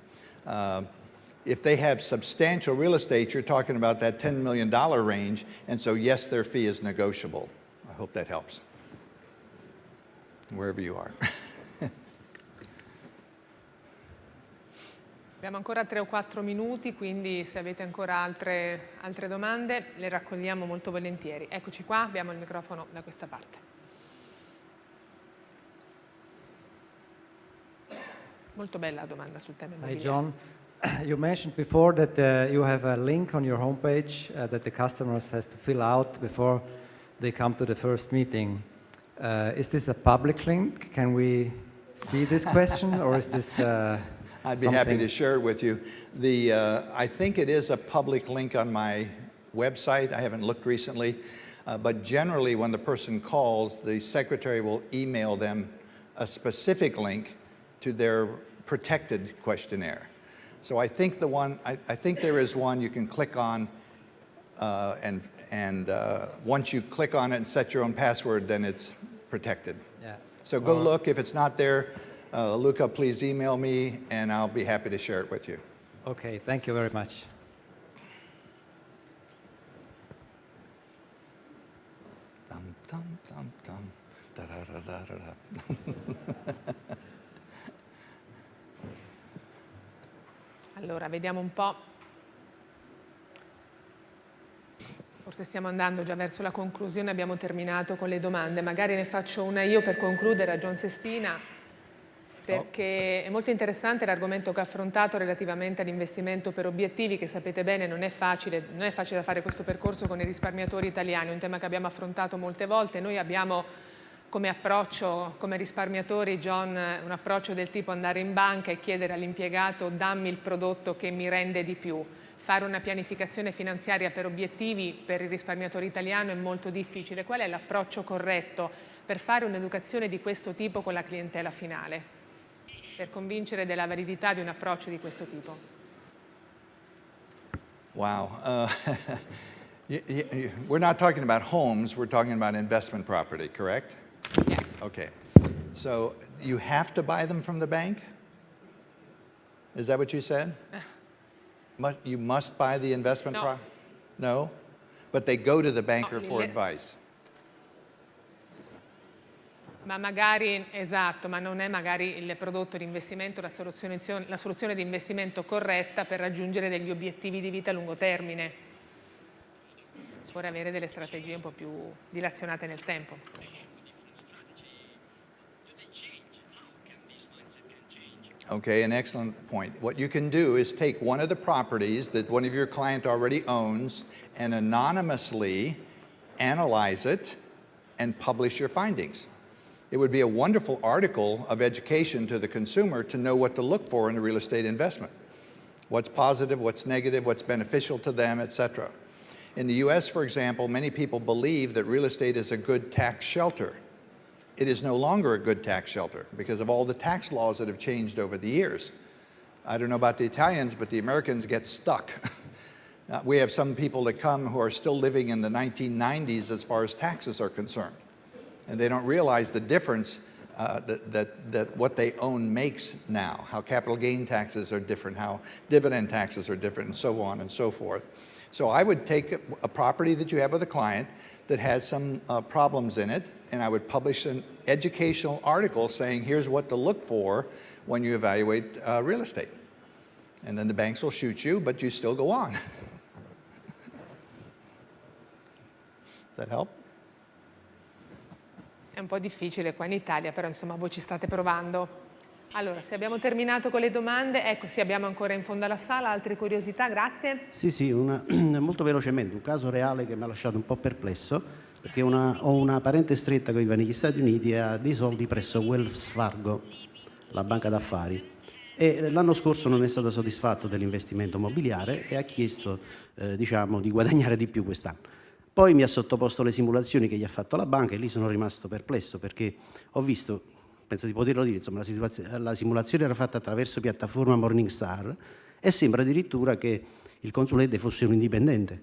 If they have substantial real estate, you're talking about that $10 million range, and so yes, their fee is negotiable. I hope that helps, wherever you are. Abbiamo ancora 3 o 4 minuti, quindi se avete ancora altre domande le raccogliamo molto volentieri. Eccoci qua, abbiamo il microfono da questa parte. Molto bella la domanda sul tema immobiliare. Hi John, you mentioned before that you have a link on your homepage that the customers has to fill out before they come to the first meeting. Is this a public link? Can we see this question, or is this I'd be happy to share it with you. I think it is a public link on my website. I haven't looked recently, but generally when the person calls, the secretary will email them a specific link to their protected questionnaire. So I think I think there is one you can click on, and once you click on it and set your own password, then it's protected. Yeah. So go look. If it's not there, Luca, please email me, and I'll be happy to share it with you. Okay, thank you very much. Dum, dum, dum, dum. Da, da, da, da, da, da. Allora, vediamo un po'. Forse stiamo andando già verso la conclusione, abbiamo terminato con le domande. Magari ne faccio una io per concludere a John Sestina, perché è molto interessante l'argomento che ha affrontato relativamente all'investimento per obiettivi, che sapete bene non è facile da fare questo percorso con i risparmiatori italiani, è un tema che abbiamo affrontato molte volte. Noi abbiamo come approccio, come risparmiatori, John, un approccio del tipo andare in banca e chiedere all'impiegato dammi il prodotto che mi rende di più. Fare una pianificazione finanziaria per obiettivi per il risparmiatore italiano è molto difficile. Qual è l'approccio corretto per fare un'educazione di questo tipo con la clientela finale? Per convincere della validità di un approccio di questo tipo? Wow. We're not talking about homes, we're talking about investment property, correct? Yeah. Okay. So you have to buy them from the bank? Is that what you said? You must buy the investment No. property? No? But they go to the banker No, for advice. Ma magari, esatto, ma non è magari il prodotto di investimento, la soluzione di investimento corretta per raggiungere degli obiettivi di vita a lungo termine. Vorrei avere delle strategie un po' più dilazionate nel tempo. Okay, an excellent point. What you can do is take one of the properties that one of your client already owns and anonymously analyze it and publish your findings. It would be a wonderful article of education to the consumer to know what to look for in a real estate investment. What's positive, what's negative, what's beneficial to them, etc. In the US, for example, many people believe that real estate is a good tax shelter. It is no longer a good tax shelter because of all the tax laws that have changed over the years. I don't know about the Italians, but the Americans get stuck. We have some people that come who are still living in the 1990s as far as taxes are concerned. And they don't realize the difference that what they own makes now, how capital gain taxes are different, how dividend taxes are different, and so on and so forth. So I would take a property that you have with a client that has some problems in it, and I would publish an educational article saying, here's what to look for when you evaluate real estate. And then the banks will shoot you, but you still go on. Does that help? È un po' difficile qua in Italia, però insomma voi ci state provando. Allora, se abbiamo terminato con le domande, ecco sì, abbiamo ancora in fondo alla sala altre curiosità, grazie. Sì, molto velocemente, un caso reale che mi ha lasciato un po' perplesso, perché ho una parente stretta che vive negli Stati Uniti e ha dei soldi presso Wells Fargo, la banca d'affari, e l'anno scorso non è stato soddisfatto dell'investimento immobiliare e ha chiesto di guadagnare di più quest'anno. Poi mi ha sottoposto le simulazioni che gli ha fatto la banca e lì sono rimasto perplesso perché ho visto, penso di poterlo dire, insomma, la simulazione era fatta attraverso piattaforma Morningstar e sembra addirittura che il consulente fosse un indipendente.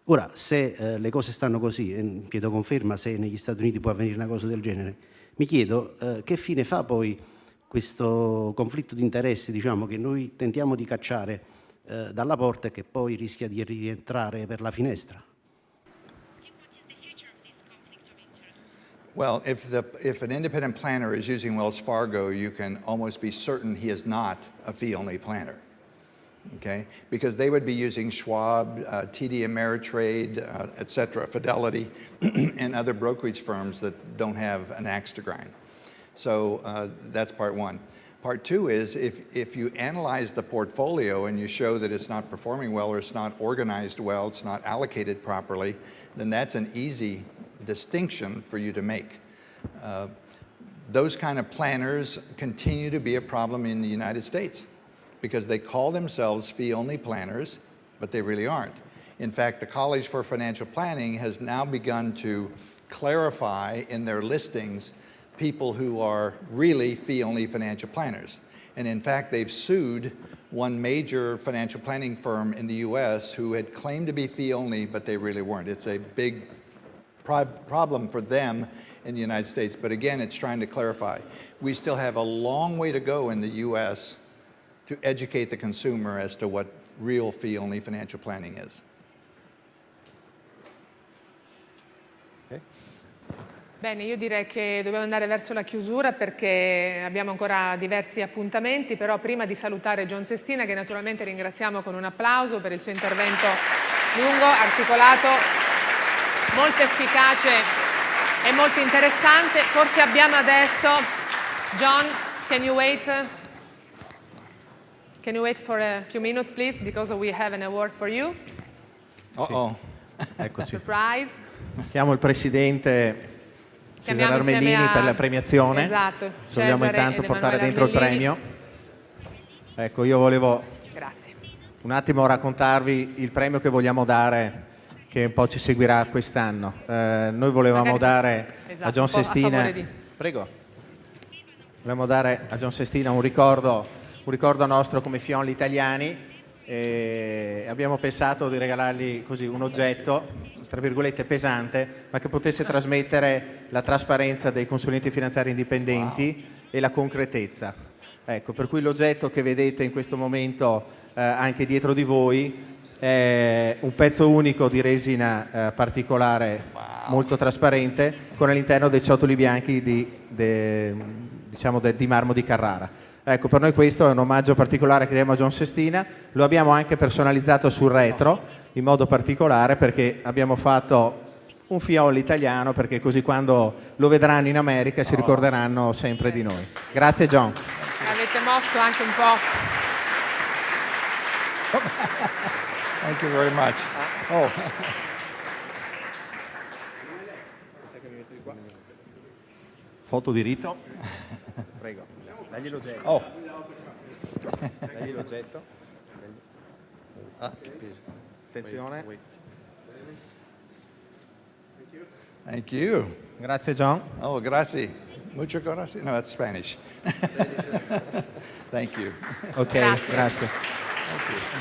Ora, se le cose stanno così, e chiedo conferma se negli Stati Uniti può avvenire una cosa del genere, mi chiedo che fine fa poi questo conflitto di interessi, diciamo, che noi tentiamo di cacciare dalla porta e che poi rischia di rientrare per la finestra. Well, if an independent planner is using Wells Fargo, you can almost be certain he is not a fee-only planner, okay? Because they would be using Schwab, TD Ameritrade, et cetera, Fidelity, and other brokerage firms that don't have an axe to grind. So that's part one. Part two is if you analyze the portfolio and you show that it's not performing well or it's not organized well, it's not allocated properly, then that's an easy distinction for you to make. Those kind of planners continue to be a problem in the United States because they call themselves fee-only planners, but they really aren't. In fact, the College for Financial Planning has now begun to clarify in their listings people who are really fee-only financial planners. And in fact, they've sued one major financial planning firm in the US who had claimed to be fee-only, but they really weren't. It's a big problem for them in the United States, but again, it's trying to clarify. We still have a long way to go in the US to educate the consumer as to what real fee-only financial planning is. Okay. Bene, io direi che dobbiamo andare verso la chiusura perché abbiamo ancora diversi appuntamenti, però prima di salutare John Sestina, che naturalmente ringraziamo con un applauso per il suo intervento lungo, articolato, molto efficace e molto interessante. Forse abbiamo adesso, John, can you wait for a few minutes, please, because we have an award for you. Uh-oh. Eccoci. Surprise. Chiamo il presidente Cesare Armellini per la premiazione. Esatto. Se vogliamo intanto portare dentro il premio. Ecco, io volevo un attimo raccontarvi il premio che vogliamo dare, che un po' ci seguirà quest'anno. Noi volevamo dare a John Sestina, volevamo dare a John Sestina un ricordo nostro come fionli italiani, e abbiamo pensato di regalargli così un oggetto, tra virgolette pesante, ma che potesse trasmettere la trasparenza dei consulenti finanziari indipendenti e la concretezza. Ecco, per cui l'oggetto che vedete in questo momento anche dietro di voi è un pezzo unico di resina particolare, molto trasparente, con all'interno dei ciotoli bianchi di marmo di Carrara. Ecco, per noi questo è un omaggio particolare che diamo a John Sestina. Lo abbiamo anche personalizzato sul retro in modo particolare, perché abbiamo fatto un fiolo italiano, perché così quando lo vedranno in America si ricorderanno sempre di noi. Grazie John. Avete mosso anche un po'. Thank you very much. Oh. Foto di rito. Prego. Dagli l'oggetto. Oh. Dagli l'oggetto. Attenzione. Thank you. Grazie John. Oh, grazie. Mucho gracias. No, that's Spanish. Thank you. Ok, grazie. Thank you.